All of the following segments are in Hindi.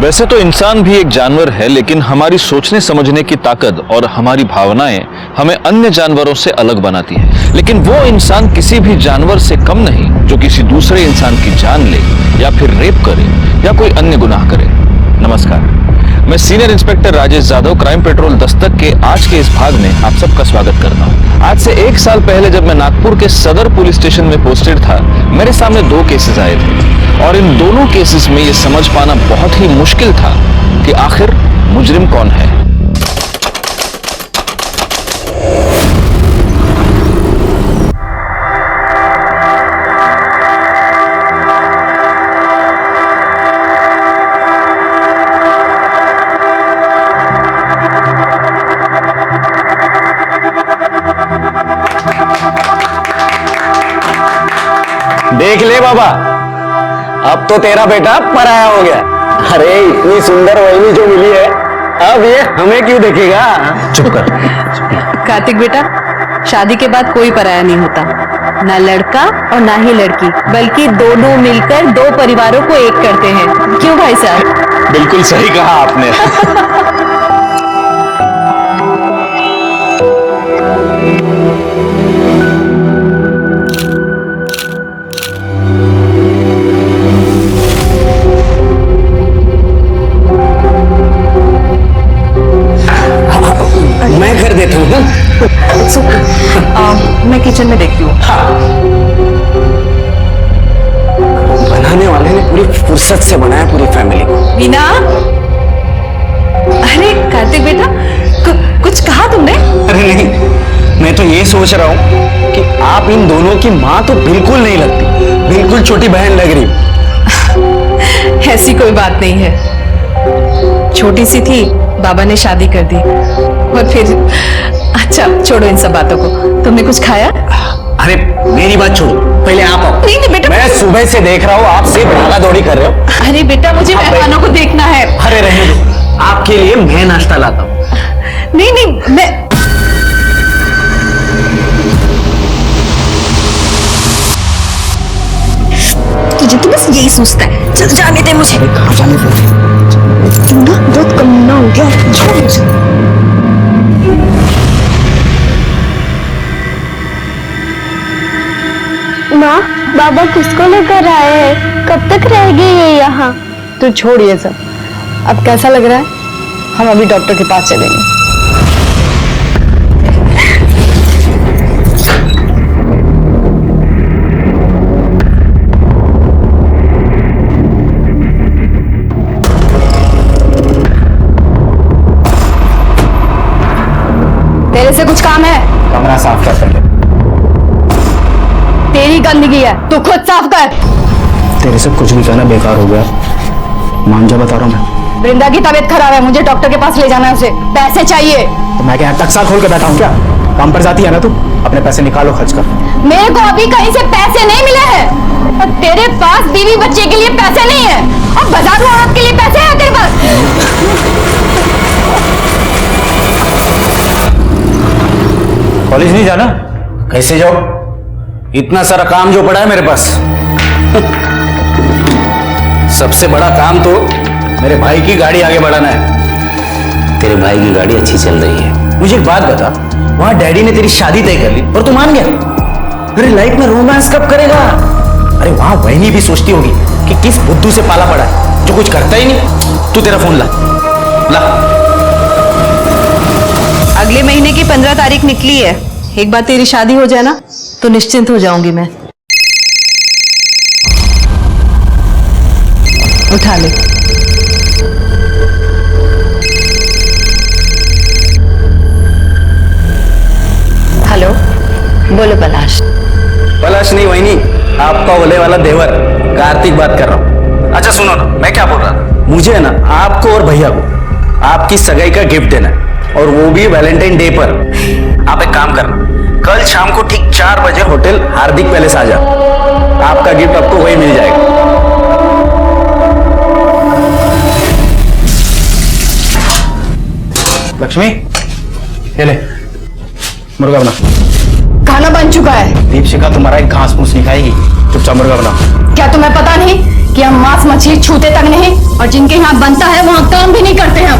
वैसे तो इंसान भी एक जानवर है, लेकिन हमारी सोचने समझने की ताकत और हमारी भावनाएं हमें अन्य जानवरों से अलग बनाती है। लेकिन वो इंसान किसी भी जानवर से कम नहीं जो किसी दूसरे इंसान की जान ले या फिर रेप करे या कोई अन्य गुनाह करे। नमस्कार, मैं senior inspector Rajesh Jadhav crime petrol Dastak के आज के इस भाग में आप सबका स्वागत करता हूं। आज से 1 साल पहले जब मैं नागपुर के सदर पुलिस स्टेशन में पोस्टेड था, मेरे सामने 2 केसेस आए थे और इन दोनों केसेस में यह समझ पाना बहुत ही मुश्किल था कि आखिर मुजरिम कौन है। देख ले बाबा, अब तो तेरा बेटा पराया हो गया। अरे इतनी सुंदर वही जो मिली है, अब ये हमें क्यों देखेगा? चुप कर। कार्तिक बेटा, शादी के बाद कोई पराया नहीं होता, ना लड़का और ना ही लड़की, बल्कि दोनों मिलकर 2 परिवारों को एक करते हैं। क्यों भाई साहब? बिल्कुल सही कहा आपने। मैं कर देता हूँ। मैं किचन में देखती हूँ। बनाने वाले ने पूरी फुर्सत से बनाया पूरी फैमिली को। वीना, अरे कार्तिक बेटा, कुछ कहा तुमने? अरे नहीं, मैं तो ये सोच रहा हूँ कि आप इन दोनों की माँ तो बिल्कुल नहीं लगती, बिल्कुल छोटी बहन लग रही। ऐसी कोई बात नहीं है, छोटी सी थी, बाबा ने शादी कर दी और फिर। अच्छा छोड़ो इन सब बातों को, तुमने कुछ खाया? अरे मेरी बात छोड़ो, पहले आप आओ। नहीं बेटा, मैं सुबह से देख रहा हूँ आप सिर्फ भागा दौड़ी कर रहे हो। अरे बेटा, मुझे मेहमानों को देखना है। अरे रहने दो, आपके लिए मैं नाश्ता लाता हूँ। नहीं, मैं तुझे तो बस यही सोचता है। चल जाने दे मुझे। कहाँ जाने दे? ना बहुत कमीना हो गया, छोड़ मुझे। माँ, बाबा किसको लेकर आए हैं? कब तक रहेगी ये यहाँ? तू छोड़ ये सब। अब कैसा लग रहा है? हम अभी डॉक्टर के पास चलेंगे। तेरे से कुछ काम है? कमरा साफ कर पहले। तेरी गंदगी है, तू खुद साफ कर। तेरे से कुछ भी कहना बेकार हो गया, मान जा बता रहा हूँ मैं। वृंदा की तबीयत खराब है, मुझे डॉक्टर के पास ले जाना है, उसे पैसे चाहिए। तो मैं क्या टक्सा खोल के बैठा हूँ क्या? काम पर जाती है ना तू, अपने पैसे निकालो खर्च कर। मेरे को अभी कहीं से पैसे नहीं मिले हैं और तेरे पास बीवी बच्चे के लिए पैसे नहीं है और बाजार औरत के लिए पैसे हैं तेरे पास। कॉलेज नहीं जाना? कैसे जाओ? इतना सारा काम जो पड़ा है मेरे पास। सबसे बड़ा काम तो मेरे भाई की गाड़ी आगे बढ़ाना है। तेरे भाई की गाड़ी अच्छी चल रही है। मुझे एक बात बता, वहां डैडी ने तेरी शादी तय कर ली और तू मान गया? तेरी लाइफ में रोमांस कब करेगा? अरे वहां वही भी सोचती होगी कि किस बुद्धू से पाला पड़ा है जो कुछ करता ही नहीं। तू तेरा फोन ला ला। अगले महीने की 15 तारीख निकली है। एक बार तेरी शादी हो जाए ना तो निश्चिंत हो जाऊंगी मैं। उठा ले। हेलो, बोलो पलाश। पलाश नहीं वही, आपका ओले वाला देवर कार्तिक बात कर रहा हूँ। अच्छा सुनो ना, मैं क्या बोल रहा था, मुझे ना आपको और भैया को आपकी सगाई का गिफ्ट देना है और वो भी वैलेंटाइन डे पर। आप एक काम करना, कल शाम को ठीक 4 बजे होटल हार्दिक पैलेस आ जाओ। आपका गिफ्ट आपको वही मिल जाएगा। लक्ष्मी, ये ले मुर्गा बना। खाना बन चुका है। दीपशिका तुम्हारा एक घास फूस नहीं खाएगी, चुपचाप मुर्गा बना। क्या तुम्हें पता नहीं कि हम मांस मछली चीज छूते तक नहीं, और जिनके यहाँ बनता है वहां काम भी नहीं करते हैं हम।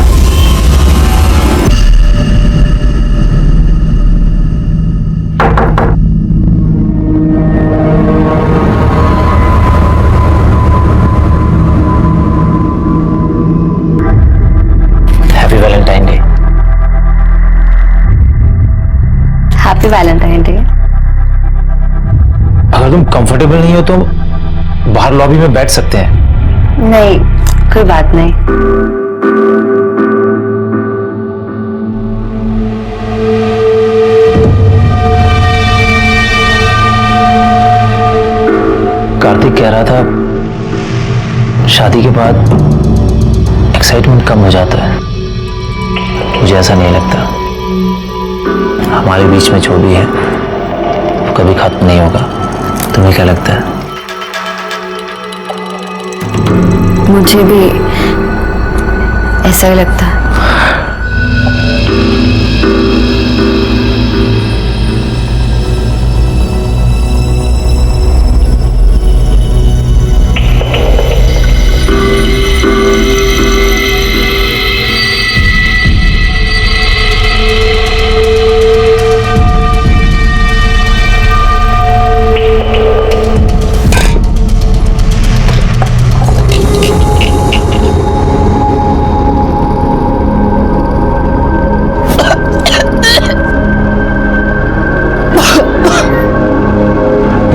Happy Valentine day. Happy Valentine day. अगर तुम कंफर्टेबल नहीं हो तो बाहर लॉबी में बैठ सकते हैं। नहीं, कोई बात नहीं। कार्तिक कह रहा था शादी के बाद एक्साइटमेंट कम हो जाता है। मुझे ऐसा नहीं लगता। हमारे बीच में जो भी है वो कभी खत्म नहीं होगा। तुम्हें क्या लगता है? मुझे भी ऐसा ही लगता है।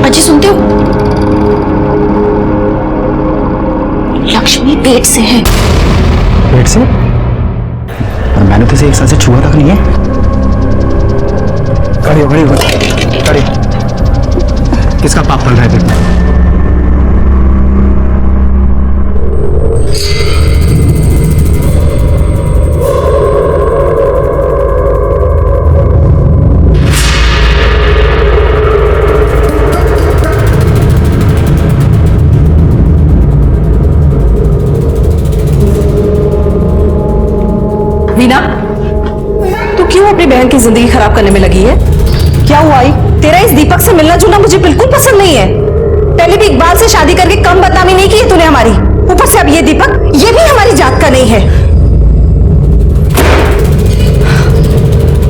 अजी सुनते हो? लक्ष्मी पेट से है। पेट से? और मैंने तो इसे एक साल से छुआ तक नहीं है। खड़ी हो, खड़ी हो, खड़ी। किसका पाप पल रहा है पेट में? वीना, तू क्यों अपनी बहन की जिंदगी खराब करने में लगी है? क्या हुआ आई? तेरा इस दीपक से मिलना जुलना मुझे बिल्कुल पसंद नहीं है। पहले भी इकबाल से शादी करके कम बदनामी नहीं की है तूने हमारी। ऊपर से अब ये दीपक, ये भी हमारी जात का नहीं है।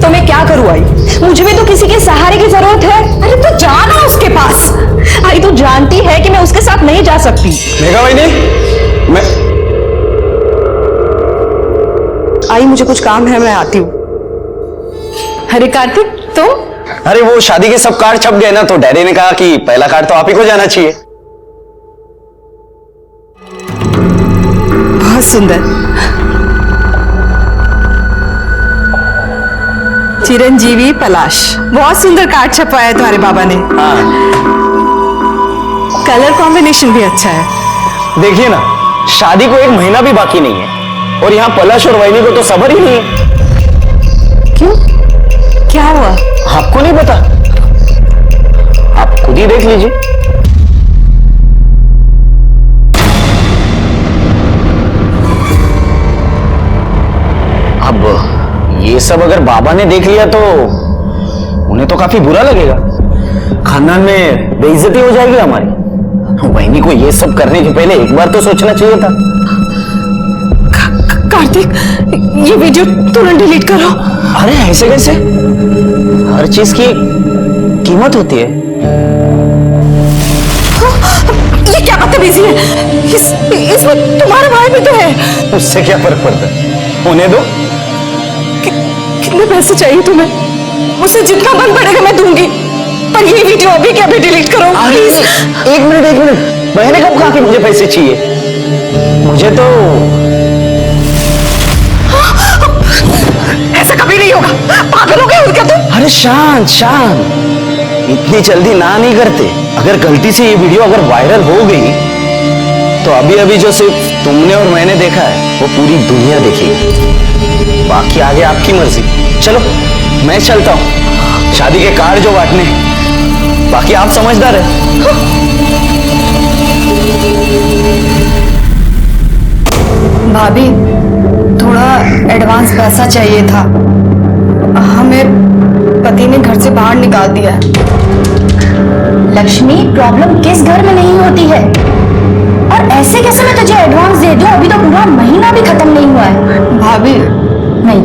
तो मैं क्या करूं आई? मुझे भी तो किसी के सहारे की जरूरत है। अरे तू जाना उसके पास। आई तू जानती है कि मैं उसके साथ नहीं जा सकती। मेघा भाई नहीं, मैं आई मुझे कुछ काम है, मैं आती हूँ। अरे कार्तिक तुम? अरे वो शादी के सब कार्ड छप गए ना, तो डैडी ने कहा कि पहला कार्ड तो आप ही को जाना चाहिए। बहुत सुंदर। चिरंजीवी पलाश, बहुत सुंदर कार्ड छपवाया है तुम्हारे बाबा ने। हाँ कलर कॉम्बिनेशन भी अच्छा है। देखिए ना, शादी को एक महीना भी बाकी नहीं है और यहाँ पलाश और वैनी को तो सबर ही नहीं है। क्यों? क्या हुआ? आपको नहीं पता? आप खुद ही देख लीजिए। अब ये सब अगर बाबा ने देख लिया तो उन्हें तो काफी बुरा लगेगा। खानदान में बेइज्जती हो जाएगी हमारी। वैनी को ये सब करने के पहले एक बार तो सोचना चाहिए था। कार्तिक, ये वीडियो तुरंत डिलीट करो। अरे ऐसे कैसे? हर चीज की कीमत होती है। ये क्या बदतमीजी है? इसमें तुम्हारा भाई भी तो है। उससे क्या फर्क पड़ता है? होने दो। कितने पैसे चाहिए तुम्हें? मुझे जितना बन पड़ेगा मैं दूंगी, पर ये वीडियो अभी क्या भी डिलीट करो प्लीज। एक मिनट। मैंने कब कहा कि मुझे पैसे चाहिए? मुझे तो ऐसा कभी नहीं होगा। पागल हो गए हो क्या तुम? अरे शांत। इतनी जल्दी ना नहीं करते। अगर गलती से ये वीडियो अगर वायरल हो गई तो अभी जो सिर्फ तुमने और मैंने देखा है वो पूरी दुनिया देखेगी। बाकी आगे आपकी मर्जी। चलो मैं चलता हूँ, शादी के कार्ड जो बांटने, बाकी आप समझदार है। भाभी, थोड़ा एडवांस पैसा चाहिए था। हमें पति ने घर से बाहर निकाल दिया। लक्ष्मी, प्रॉब्लम किस घर में नहीं होती है? और ऐसे कैसे मैं तुझे महीना भी खत्म नहीं हुआ है। भाभी नहीं,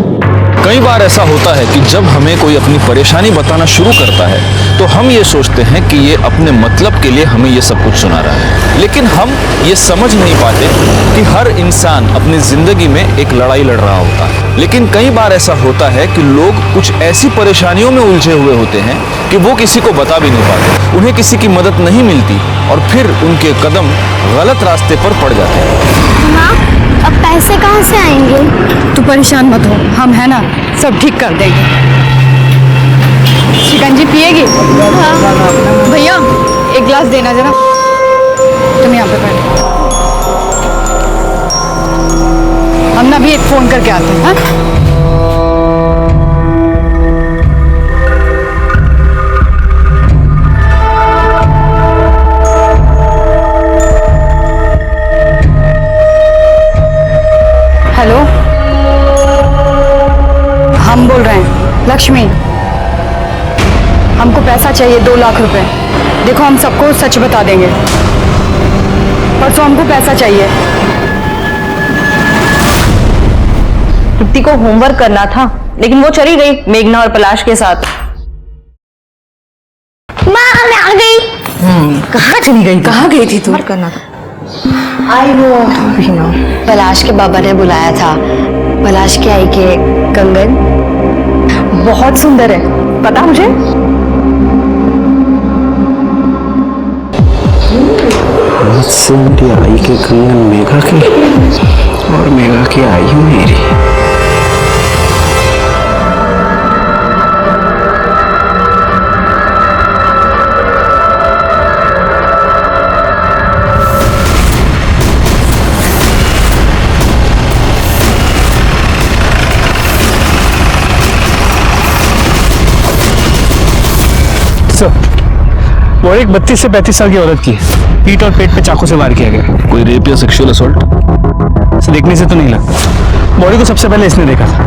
कई बार ऐसा होता है कि जब हमें कोई अपनी परेशानी बताना शुरू करता है तो हम ये सोचते हैं कि ये अपने मतलब के लिए हमें ये सब कुछ सुना रहा है, लेकिन हम ये समझ नहीं पाते कि हर इंसान अपनी जिंदगी में एक लड़ाई लड़ रहा होता है। लेकिन कई बार ऐसा होता है कि लोग कुछ ऐसी परेशानियों में उलझे हुए होते हैं कि वो किसी को बता भी नहीं पाते, उन्हें किसी की मदद नहीं मिलती और फिर उनके कदम गलत रास्ते पर पड़ जाते हैं। माँ, अब पैसे कहाँ से आएंगे? तू परेशान मत हो, हम है ना, सब ठीक कर देंगे। शिकंजी पिएगी? भैया एक गिलास देना जरा। तुम यहाँ पे बैठो, हम ना भी एक फोन करके आते हैं। हाँ? हेलो, हम बोल रहे हैं लक्ष्मी, हमको पैसा चाहिए 2 लाख रुपए। देखो हम सबको सच बता देंगे, परसों हमको पैसा चाहिए। तृप्ति को होमवर्क करना था, लेकिन वो चली गई मेघना और पलाश के साथ। माँ मैं आ गई। कहाँ चली गई? कहाँ गई थी तू? करना था। आई वो पलाश के बाबा ने बुलाया था, पलाश के आई के कंगन बहुत सुंदर है, पता मुझे। मुझसे मेरी आई के कंगन मेघा की और मेघा की आई मेरी। वो एक 32 से 35 साल की औरत की है, पीठ और पेट पे चाकू से वार किया गया। कोई रेप या सेक्सुअल असॉल्ट? देखने से तो नहीं लगता। बॉडी को सबसे पहले इसने देखा था।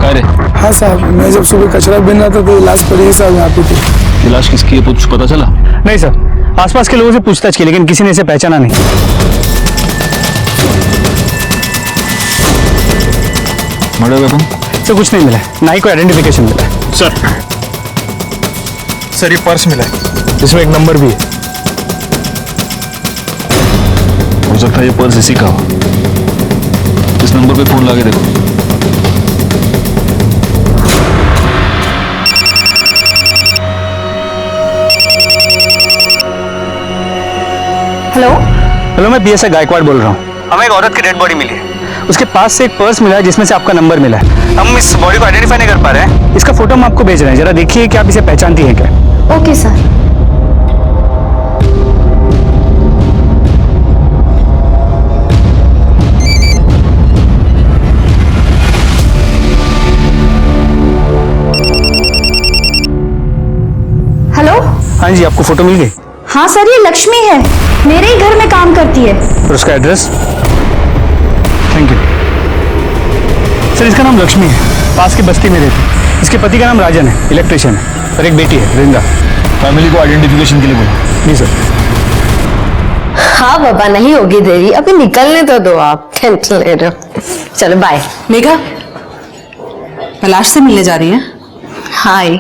कह रहे हाँ साहब, मैं जब सुबह कचरा बिन रहा था तो लाश पड़ी साहब यहाँ पे थी। कि लाश किसकी है कुछ पता चला? नहीं सर, आसपास के लोगों से पूछताछ की लेकिन किसी ने इसे पहचाना नहीं। Murder weapon? सर कुछ नहीं मिला, ना ही कोई आइडेंटिफिकेशन मिला है। सर ये पर्स मिला है, इसमें एक नंबर भी है। हो सकता है ये पर्स इसी का हो। इस नंबर पे फोन लाके देखो। हेलो, हेलो, मैं पीएसआई गायकवाड़ बोल रहा हूँ। हमें एक औरत की डेड बॉडी मिली है, उसके पास से एक पर्स मिला है जिसमें से आपका नंबर मिला है। हम इस बॉडी को आइडेंटिफाई नहीं कर पा रहे हैं, इसका फोटो हम आपको भेज रहे हैं, जरा देखिए कि आप इसे पहचानती हैं क्या। Okay sir. हेलो। हाँ जी, आपको फोटो मिल गई? हाँ सर, ये लक्ष्मी है, मेरे ही घर में काम करती है। और उसका एड्रेस? Thank you sir. इसका नाम लक्ष्मी है, पास की बस्ती में रहती है। इसके पति का नाम राजन है, इलेक्ट्रिशियन है, और एक बेटी है वृंदा। फैमिली को आइडेंटिफिकेशन के लिए बोलो। जी सर। हाँ बाबा, नहीं होगी देरी, अभी निकलने तो दो, आप टेंशन ले रहे हो। चलो बाय। मेघा, पलाश से मिलने जा रही है? हाय।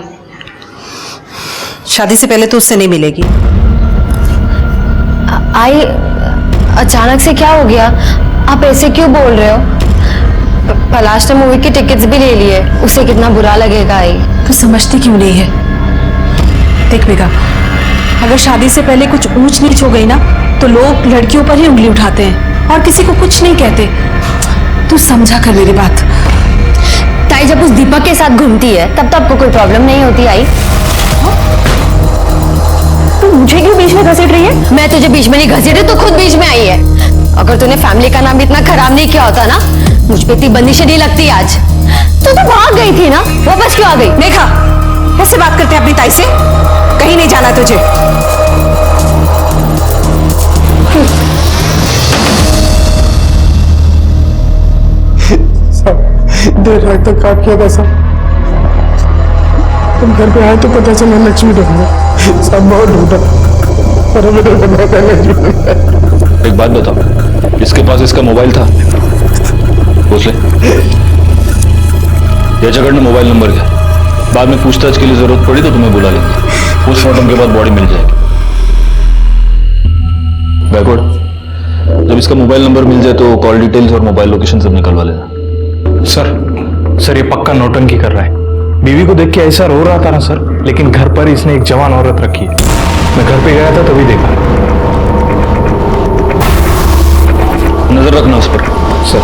शादी से पहले तो उससे नहीं मिलेगी। आई अचानक से क्या हो गया? आप ऐसे क्यों बोल रहे हो? पलाश ने मूवी के टिकट्स भी ले लिए, उसे कितना बुरा लगेगा। आई तू समझती क्यों नहीं है? देख मेघा, अगर शादी से पहले कुछ ऊंच नीच हो गई ना तो लोग लड़कियों पर ही उंगली उठाते हैं और किसी को कुछ नहीं कहते। तू समझा कर मेरी बात। ताई जब उस दीपक के साथ घूमती है तब तो आपको कोई प्रॉब्लम नहीं होती। आई तू मुझे क्यों बीच में घसीट रही है? मैं तुझे बीच में नहीं घसीटी, तू खुद बीच में आई है। अगर तूने फैमिली का नाम इतना खराब नहीं किया होता ना, मुझ पे इतनी बंदिशें नहीं लगती आज। तू तो भाग गई थी ना, वापस क्यों आ गई? मेघा, कैसे बात करते हैं अपनी ताई से? कहीं नहीं जाना तुझे। देर रात तक काम किया था साहब, तुम घर पे आए तो पता चला लक्ष्मी ढूंढा। सब बहुत ढूंढा पर हमें तो पता था लक्ष्मी। एक बात बताओ, इसके पास इसका मोबाइल था? भोसले, याच्याकडनं मोबाइल नंबर घ्या. बाद में पूछताछ के लिए जरूरत पड़ी तो तुम्हें बुला लेंगे. पोस्टमार्टम के बाद बॉडी मिल जाएगी. बैकवर्ड, जब इसका मोबाइल नंबर मिल जाए तो कॉल डिटेल्स और मोबाइल लोकेशन सब निकलवा लेना. सर ये पक्का नौटंकी कर रहा है. बीवी को देख के ऐसा रो रहा था ना सर, लेकिन घर पर इसने एक जवान औरत रखी है. मैं घर पे गया था तभी देखा. नजर रखना उस पर. सर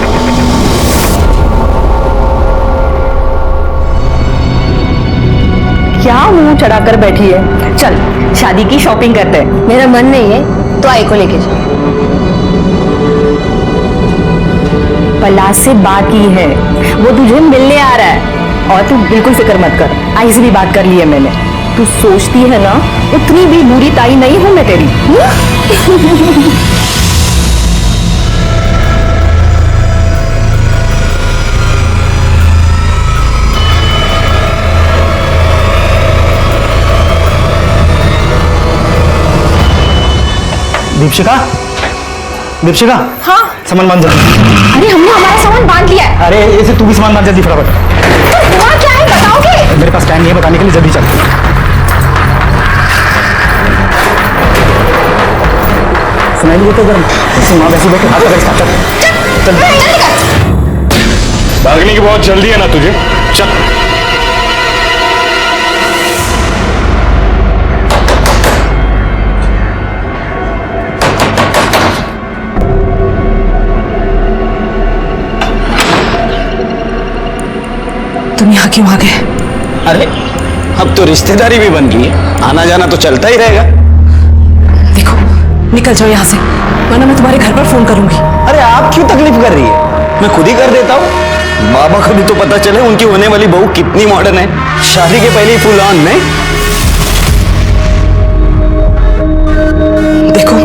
क्या मुंह चढ़ाकर बैठी है? चल शादी की शॉपिंग करते हैं. मेरा मन नहीं है तो आई को लेके जा. पलाश से बात की है, वो तुझे मिलने आ रहा है. और तू बिल्कुल फिक्र मत कर, आई से भी बात कर ली है मैंने. तू सोचती है ना उतनी भी बुरी ताई नहीं हूं मैं तेरी. दीपशिका, दीपशिका. हाँ सामान बांध जल्दी. अरे हमने हमारा सामान बांध लिया है. अरे ऐसे तू भी सामान बांध जल्दी फटाफट. हुआ क्या है बताओगे? मेरे पास टाइम नहीं है बताने के लिए, जल्दी चल. सुनाई नहीं देता गर्म. ऐसे माँ वैसे बैठे हाथ पकड़ इसका. चल भागने की बहुत जल्दी है ना तुझे. चल. तुम यहाँ क्यों आ गए? अरे अब तो रिश्तेदारी भी बन गई है, आना जाना तो चलता ही रहेगा. देखो निकल जाओ यहाँ से, वरना मैं तुम्हारे घर पर फोन करूंगी. अरे आप क्यों तकलीफ कर रही है? मैं खुद ही कर देता हूँ. बाबा को भी तो पता चले उनकी होने वाली बहू कितनी मॉडर्न है. शादी के पहले ही फुल ऑन में. देखो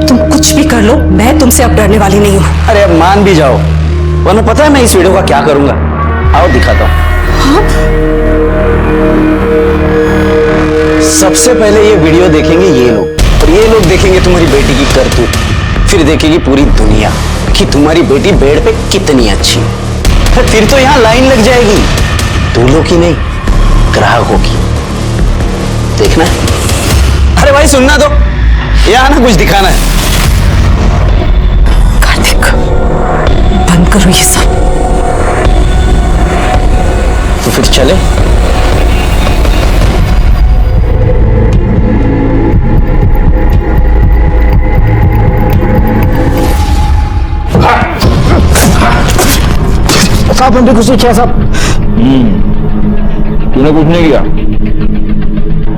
तुम कुछ भी कर लो, मैं तुमसे अब डरने वाली नहीं हूँ. अरे अब मान भी जाओ, वरना पता है मैं इस वीडियो का क्या करूंगा. आओ दिखाता हूँ. सबसे पहले ये वीडियो देखेंगे ये लोग, और ये लोग देखेंगे तुम्हारी बेटी की करतूत. फिर देखेगी पूरी दुनिया कि तुम्हारी बेटी बेड पे कितनी अच्छी है. फिर तो यहाँ लाइन लग जाएगी, दूल्हों की नहीं ग्राहकों की. देखना है. अरे भाई सुनना तो, यहाँ ना कुछ दिखाना है. कार्तिक बंद करो ये सब. तो फिर चले. साहब हमने कुछ नहीं किया साहब. तूने कुछ नहीं किया.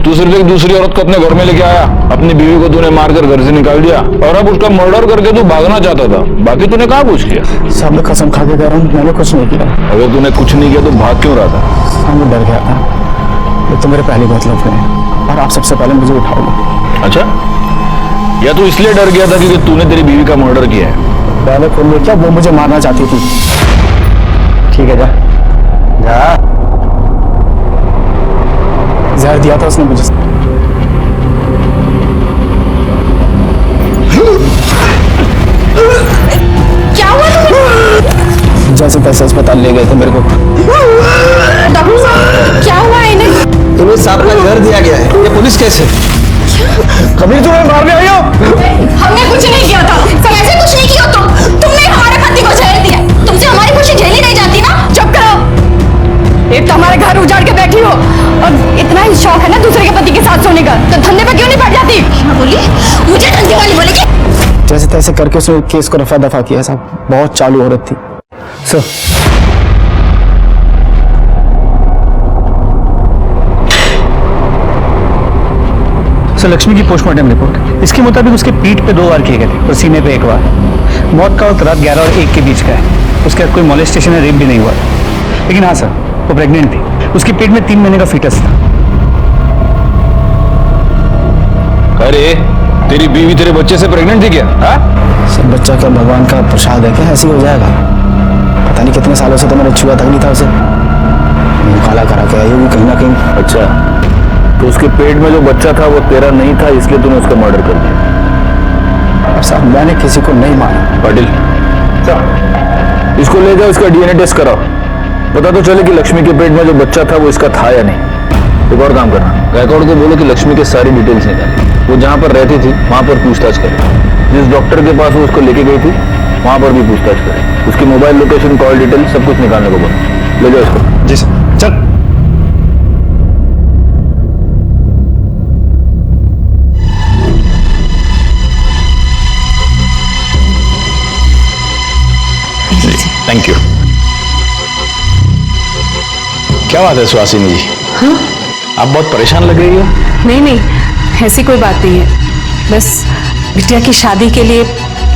तू सिर्फ एक दूसरी औरत को अपने घर में लेके आया, अपनी बीवी को तूने मारकर घर से निकाल दिया, और अब उसका मर्डर करके तू भागना चाहता था. बाकी तूने कहाँ कुछ किया? साहब मैं कसम खा के कह रहा हूँ, मैंने कुछ नहीं किया. अगर तूने कुछ नहीं किया तो भाग क्यों रहा था? साहब मैं डर गया था. ये तो मेरे पहली मतलब है, और आप सबसे पहले मुझे उठाओगे. अच्छा, या तू इसलिए डर गया था क्योंकि तूने तेरी बीवी का मर्डर किया है? पहले फोन में क्या, वो मुझे मारना चाहती थी. ठीक है जा जा. जहर दिया था उसने मुझे. क्या हुआ तुम्हें? जैसे तैसे अस्पताल ले गए थे मेरे को. डॉक्टर साहब क्या हुआ है इन्हें? तुम्हें सांप का जहर दिया गया है. ये पुलिस कैसे? कभी तुम्हें मारने आई हो? हमने कुछ नहीं किया था सर. ऐसे कुछ नहीं किया. तुमने हमारे पति को जहर दिया. तुमसे हमारी खुशी झेली नहीं जाती ना. चुप करो. एक तो हमारे घर उजाड़ के बैठी हो, और इतना ही शौक है ना दूसरे के पति के साथ सोने का, तो धंधे पे क्यों नहीं पड़ जाती? बोली मुझे धंधे वाली बोलेगी. जैसे तैसे करके उसने केस को रफा दफा किया साहब. बहुत चालू औरत थी सर. सर लक्ष्मी की पोस्टमार्टम रिपोर्ट, इसके मुताबिक उसके पीठ पे 2 वार किए गए थे और सीने पे 1 वार. मौत का वक्त रात 11 और 1 के बीच का है. उसके बाद कोई मोलेस्टेशन या रेप भी नहीं हुआ. लेकिन हाँ सर, वो प्रेग्नेंट थी. उसके पेट में 3 महीने का फीटस था. अरे तेरी बीवी तेरे बच्चे से प्रेग्नेंट थी क्या? हाँ? सर बच्चा क्या भगवान का प्रसाद है क्या? ऐसे ही हो जाएगा? पता नहीं कितने सालों से तो मैंने छुआ तक नहीं था उसे. मुंह काला करा के आई होगी कहीं ना कहीं. अच्छा, तो उसके पेट में जो बच्चा था वो तेरा नहीं था, इसलिए तूने उसका मर्डर कर दिया? साहब मैंने किसी को नहीं मारा. पाटिल इसको ले जाओ, इसका डीएनए टेस्ट कराओ, पता तो चले कि लक्ष्मी के पेट में जो बच्चा था वो इसका था या नहीं। एक और काम करना, गायकवाड़ को बोलो कि लक्ष्मी के सारी डिटेल्स निकाले, वो जहाँ पर रहती थी वहां पर पूछताछ करे, जिस डॉक्टर के पास वो उसको लेके गई थी वहां पर भी पूछताछ करे, उसकी मोबाइल लोकेशन, कॉल डिटेल सब कुछ निकालने को बोलो। ले जाओ इसको। जी सर, चल। Thank you. क्या बात है सुहासिनी जी? हाँ? आप बहुत परेशान लग रही हो। नहीं नहीं, ऐसी कोई बात नहीं है, बस बिटिया की शादी के लिए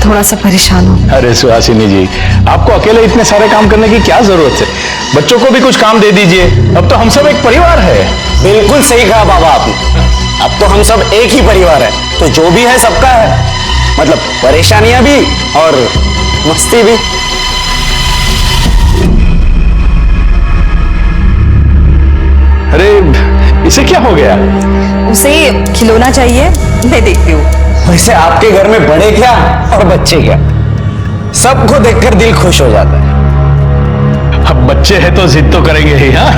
थोड़ा सा परेशान हूँ। अरे सुहासिनी जी, आपको अकेले इतने सारे काम करने की क्या जरूरत है? बच्चों को भी कुछ काम दे दीजिए, अब तो हम सब एक परिवार है। बिल्कुल सही कहा बाबा आपने, अब तो हम सब एक ही परिवार है, तो जो भी है सबका है, मतलब परेशानियां भी और मस्ती भी। अरे इसे क्या हो गया? उसे खिलौना चाहिए, मैं देखती हूँ। वैसे आपके घर में बड़े क्या और बच्चे क्या, सबको देखकर दिल खुश हो जाता है। अब बच्चे हैं तो जिद तो करेंगे ही। हाँ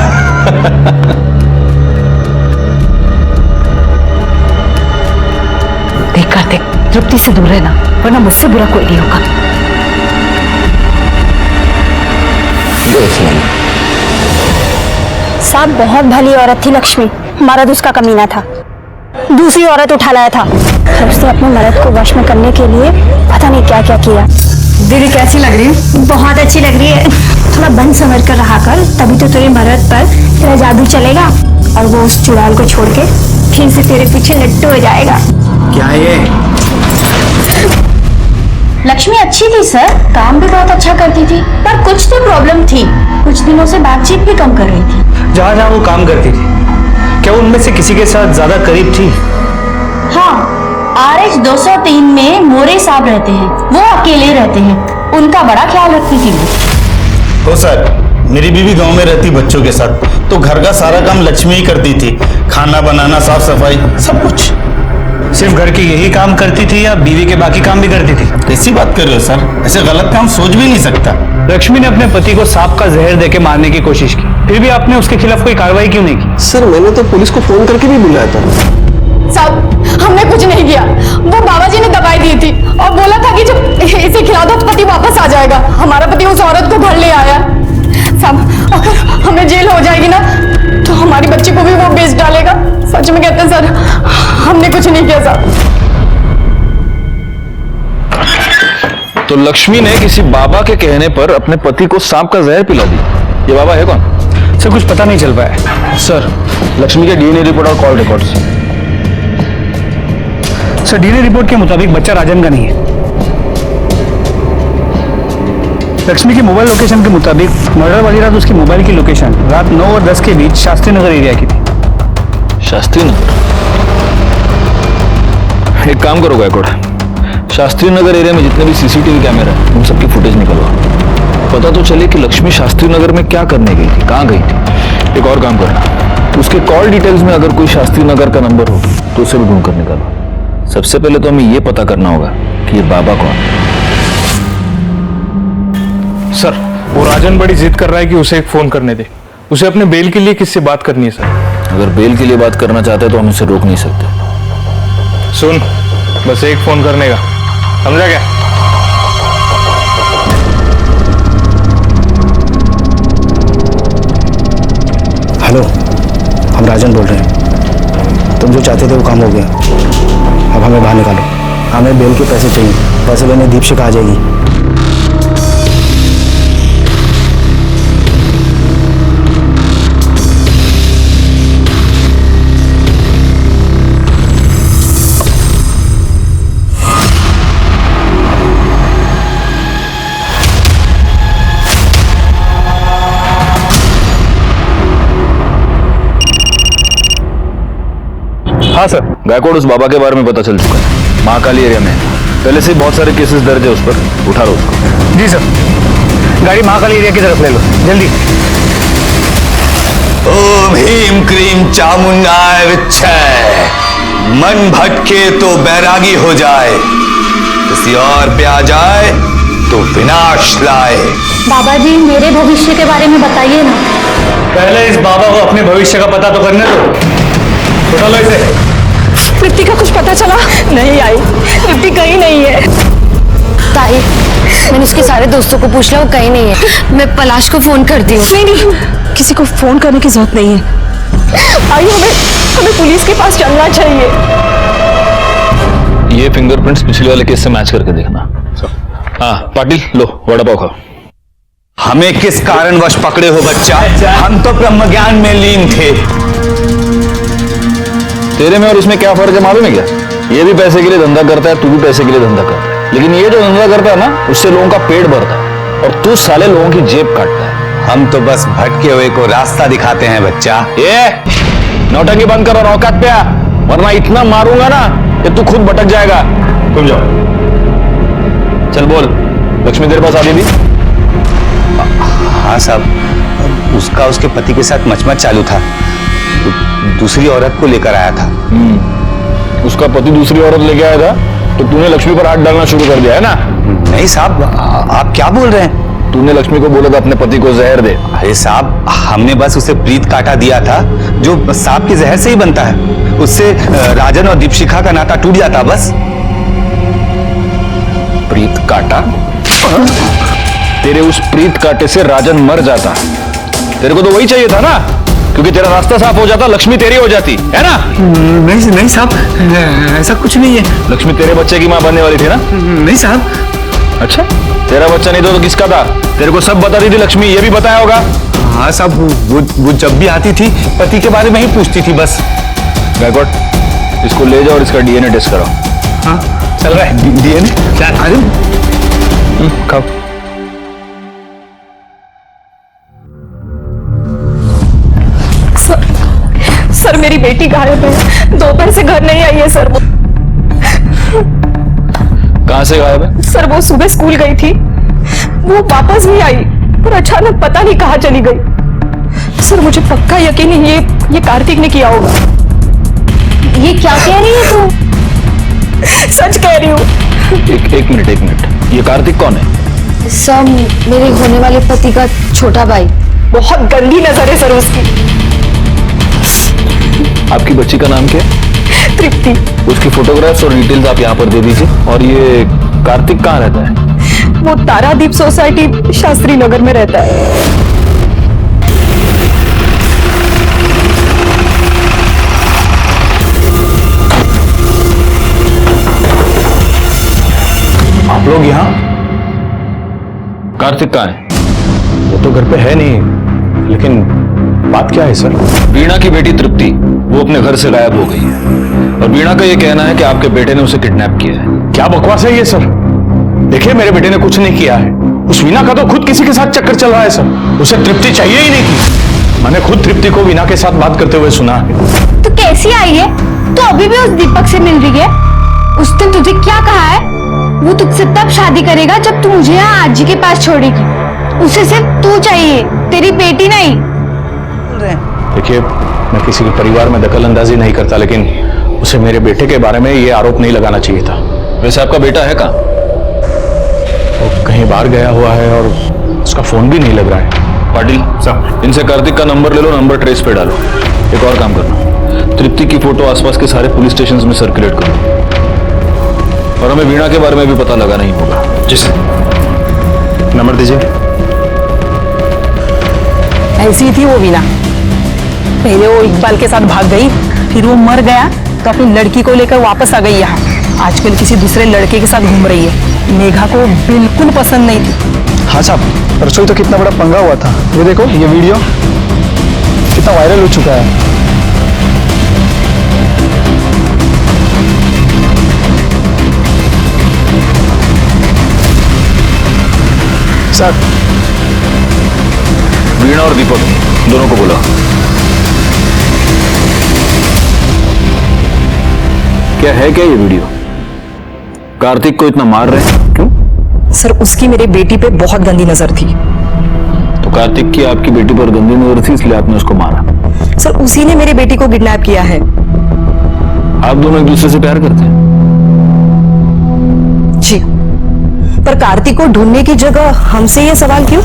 देख कार्तिक, तृप्ति से दूर रहना, वरना मुझसे बुरा कोई नहीं होगा। साहब बहुत भली औरत थी लक्ष्मी, मर्द उसका कमीना था, दूसरी औरत उठा लाया था, उसने अपने मर्द को वश में करने के लिए पता नहीं क्या क्या किया। दीदी कैसी लग रही है? बहुत अच्छी लग रही है, थोड़ा बंद समझ कर रहा कर, तभी तो तेरे मर्द पर तेरा जादू चलेगा और वो उस चुड़ैल को छोड़ के फिर से तेरे पीछे लट्टू हो जाएगा। क्या ये? लक्ष्मी अच्छी थी सर, काम भी बहुत अच्छा करती थी, पर कुछ तो प्रॉब्लम थी, कुछ दिनों से बातचीत भी कम कर रही थी। जहाँ जहाँ वो काम करती थी, क्या वो उनमें से किसी के साथ ज्यादा करीब थी? हाँ, RH 203 में मोरे साहब रहते हैं, वो अकेले रहते हैं, उनका बड़ा ख्याल रखती थी वो। हो सर, मेरी बीवी गांव में रहती बच्चों के साथ, तो घर का सारा काम लक्ष्मी ही करती थी, खाना बनाना, साफ सफाई, सब कुछ। सिर्फ घर के यही काम करती थी या बीवी के बाकी काम भी करती थी? कैसी बात कर रहे हो सर, ऐसे गलत काम सोच भी नहीं सकता। लक्ष्मी ने अपने पति को सांप का जहर देके मारने की कोशिश की, फिर भी आपने उसके खिलाफ कोई कार्रवाई क्यों नहीं की? सर मैंने तो पुलिस को फोन करके भी बुलाया था। साहब, हमने कुछ नहीं किया, वो बाबा जी ने दवाई दी थी और बोला था कि जब इसे खिला दो पति वापस आ जाएगा। हमारा पति उस औरत को घर ले आया। साहब, अगर हमें जेल हो जाएगी ना तो हमारी बच्ची को भी वो बेच डालेगा। सच में कहते हैं सर, हमने कुछ नहीं किया साहब। तो लक्ष्मी ने किसी बाबा के कहने पर अपने पति को सांप का जहर पिला दिया। ये बाबा है कौन? सर कुछ पता नहीं चल पाया। सर, लक्ष्मी के डीएनए रिपोर्ट और call records. Sir DNA report के मुताबिक बच्चा राजन का नहीं है। लक्ष्मी की मोबाइल लोकेशन के मुताबिक मर्डर वाली रात उसकी मोबाइल की लोकेशन रात 9 और 10 के बीच शास्त्री नगर एरिया की थी। शास्त्री नगर? एक काम करो गायकवाड़, शास्त्री नगर एरिया में जितने भी सीसीटीवी कैमरा है उन सबकी फुटेज निकलवाओ, पता तो चले कि लक्ष्मी शास्त्री नगर में क्या करने गई थी, कहाँ गई थी। एक और काम करना, उसके कॉल डिटेल्स में अगर कोई शास्त्री नगर का नंबर हो तो उसे भी ढूंढ कर निकालो। सबसे पहले तो हमें यह पता करना होगा कि ये बाबा कौन है। सर, वो राजन बड़ी जिद कर रहा है कि उसे एक फोन करने दे। उसे अपने बेल के लिए किससे बात करनी है सर? अगर बेल के लिए बात करना चाहते हैं तो हम इसे रोक नहीं सकते। सुन, बस एक फोन करने का, समझा क्या? हेलो, हम राजन बोल रहे हैं। तुम जो चाहते थे वो काम हो गया, अब हमें बाहर निकालो। हमें बेल के पैसे चाहिए, पैसे लेने दीपशिखा आ जाएगी। हाँ सर, गायकवाड़ उस बाबा के बारे में पता चल चुका है, महाकाली एरिया में पहले से बहुत सारे केसेस दर्ज है उस पर, उठा लो उसको। जी सर, गाड़ी महाकाली एरिया की तरफ ले लो, जल्दी। ओम ह्रीम क्रीम चामुंडाय विच्छय, मन भटके तो बैरागी हो जाए, किसी और पे आ जाए तो विनाश लाए। बाबा जी मेरे भविष्य के बारे में बताइए ना। पहले इस बाबा को अपने भविष्य का पता तो करने दो। उठा लो इसे। तृप्ति का कुछ पता चला? नहीं आई, तृप्ति कहीं नहीं है। ताई, मैंने उसके सारे दोस्तों को पूछ लिया, वो कहीं नहीं है। मैं पलाश को फोन करती हूँ। नहीं, किसी को फोन करने की जरूरत नहीं है। आई, हमें पुलिस के पास चलना चाहिए। ये फिंगरप्रिंट्स पिछले वाले केस से मैच करके देखना। हाँ पाटिल, लो वड़ा पाव खाओ। हमें किस कारणवश पकड़े हो बच्चा? हम तो ब्रह्म ज्ञान में लीन थे। तेरे में और इसमें क्या फर्क है मालूम है क्या? ये भी पैसे के लिए धंधा करता है, तू भी पैसे के लिए धंधा करता है, लेकिन ये जो धंधा करता है ना, उससे लोगों का पेट भरता है और तू साले लोगों की जेब काटता है। हम तो बस भटके हुए को रास्ता दिखाते हैं बच्चा। ये नौटंकी बंद करो, औकात पे आ, वरना इतना मारूंगा ना कि तू खुद भटक जाएगा। तुम जाओ। चल बोल, लक्ष्मी तेरे पास आ गई थी? हाँ साहब, उसका उसके पति के साथ मचमच चालू था, तो दूसरी औरत को लेकर आया था। उसका पति दूसरी औरत लेके आया था तो तूने लक्ष्मी पर हाथ डालना शुरू कर दिया है ना? नहीं साहब, आप क्या बोल रहे हैं? तूने लक्ष्मी को बोला था अपने पति को जहर दे। अरे साहब, हमने बस उसे प्रीत काटा दिया था, जो सांप के जहर से ही बनता है। उससे राजन और दीपशिखा का नाता टूट जाता बस। प्रीत काटा? तेरे उस प्रीत काटे से राजन मर जाता। तेरे को तो वही चाहिए था ना, क्योंकि तेरा रास्ता साफ हो जाता, लक्ष्मी तेरी हो जाती है ना? नहीं साहब, ऐसा कुछ नहीं है। लक्ष्मी तेरे बच्चे की मां बनने वाली थी ना? नहीं साहब। अच्छा, तेरा बच्चा नहीं तो किसका था? तेरे को सब बताती थी लक्ष्मी, ये भी बताया होगा। हाँ साहब, वो जब भी आती थी पति के बारे में ही पूछती थी बस। बैकवर्ड, इसको ले जाओ और इसका डीएनए टेस्ट कराओ। हाँ चल रहा है डीएनए। खाओ। सर मेरी बेटी गायब है, दोपहर से घर नहीं आई है सर। वो कहां से गायब है? सर वो सुबह स्कूल गई थी, वो वापस नहीं आई और अचानक पता नहीं कहां चली गई। सर मुझे पक्का यकीन है ये कार्तिक ने किया होगा। ये क्या कह रही है तू? सच कह रही हूँ। एक मिनट, ये कार्तिक कौन है? सर मेरे होने वाले पति का छोटा भाई। बहुत गंदी नजर है सर उसकी। आपकी बच्ची का नाम क्या है? तृप्ति। उसकी फोटोग्राफ्स और डिटेल्स आप यहाँ पर दे दीजिए। और ये कार्तिक कहाँ रहता है? वो तारादीप सोसाइटी शास्त्री नगर में रहता है। आप लोग यहाँ? कार्तिक कहाँ है? वो तो घर पे है नहीं, लेकिन बात क्या है सर? वीणा की बेटी तृप्ति वो अपने घर से गायब हो गई है और वीणा का ये कहना है कि आपके बेटे ने उसे किडनैप किया है। क्या बकवास है ये सर? देखिए, मेरे बेटे ने कुछ नहीं किया है। उस वीणा का तो खुद किसी के साथ चक्कर चल रहा है सर। उसे तृप्ति चाहिए ही नहीं थी। मैंने खुद तृप्ति को वीणा के साथ बात करते हुए सुना है। तो कैसी आई है? तो अभी भी उस दीपक से मिल रही है? उसने तुझे क्या कहा है? वो तुझसे तब शादी करेगा जब तू मुझे यहाँ आजी के पास छोड़ेगी। उसे सिर्फ तू चाहिए, तेरी बेटी नहीं। देखिए, मैं किसी के परिवार में दखल अंदाजी नहीं करता, लेकिन उसे मेरे बेटे के बारे में ये आरोप नहीं लगाना चाहिए था। वैसे आपका बेटा है कहाँ? वो कहीं बाहर गया हुआ है और उसका फोन भी नहीं लग रहा है। पाटिल साहब, इनसे कार्तिक का नंबर ले लो, नंबर ट्रेस पे डालो। एक और काम करना, तृप्ति की फोटो आसपास के सारे पुलिस स्टेशन में सर्कुलेट करो और हमें वीणा के बारे में भी पता लगाना ही होगा। जी सर। नंबर दीजिए। ऐसी ही थी वो वीणा। पहले वो इकबाल के साथ भाग गई, फिर वो मर गया तो अपनी लड़की को लेकर वापस आ गई यहाँ। आजकल किसी दूसरे लड़के के साथ घूम रही है। मेघा को बिल्कुल पसंद नहीं थी। हाँ साहब, परसों तो कितना बड़ा पंगा हुआ था। ये देखो, ये वीडियो कितना वायरल हो चुका है। सर, वीणा और दीपक दोनों को बोला। क्या है क्या ये वीडियो? कार्तिक को इतना मार रहे हैं क्यों? सर उसकी मेरी बेटी पे बहुत गंदी नजर थी। तो कार्तिक की आपकी बेटी पर गंदी नजर थी, इसलिए आपने उसको मारा? सर उसी ने मेरी बेटी को किडनैप किया है। आप दोनों एक दूसरे से प्यार करते हैं? जी, पर कार्तिक को ढूंढने की जगह हमसे ये सवाल क्यों?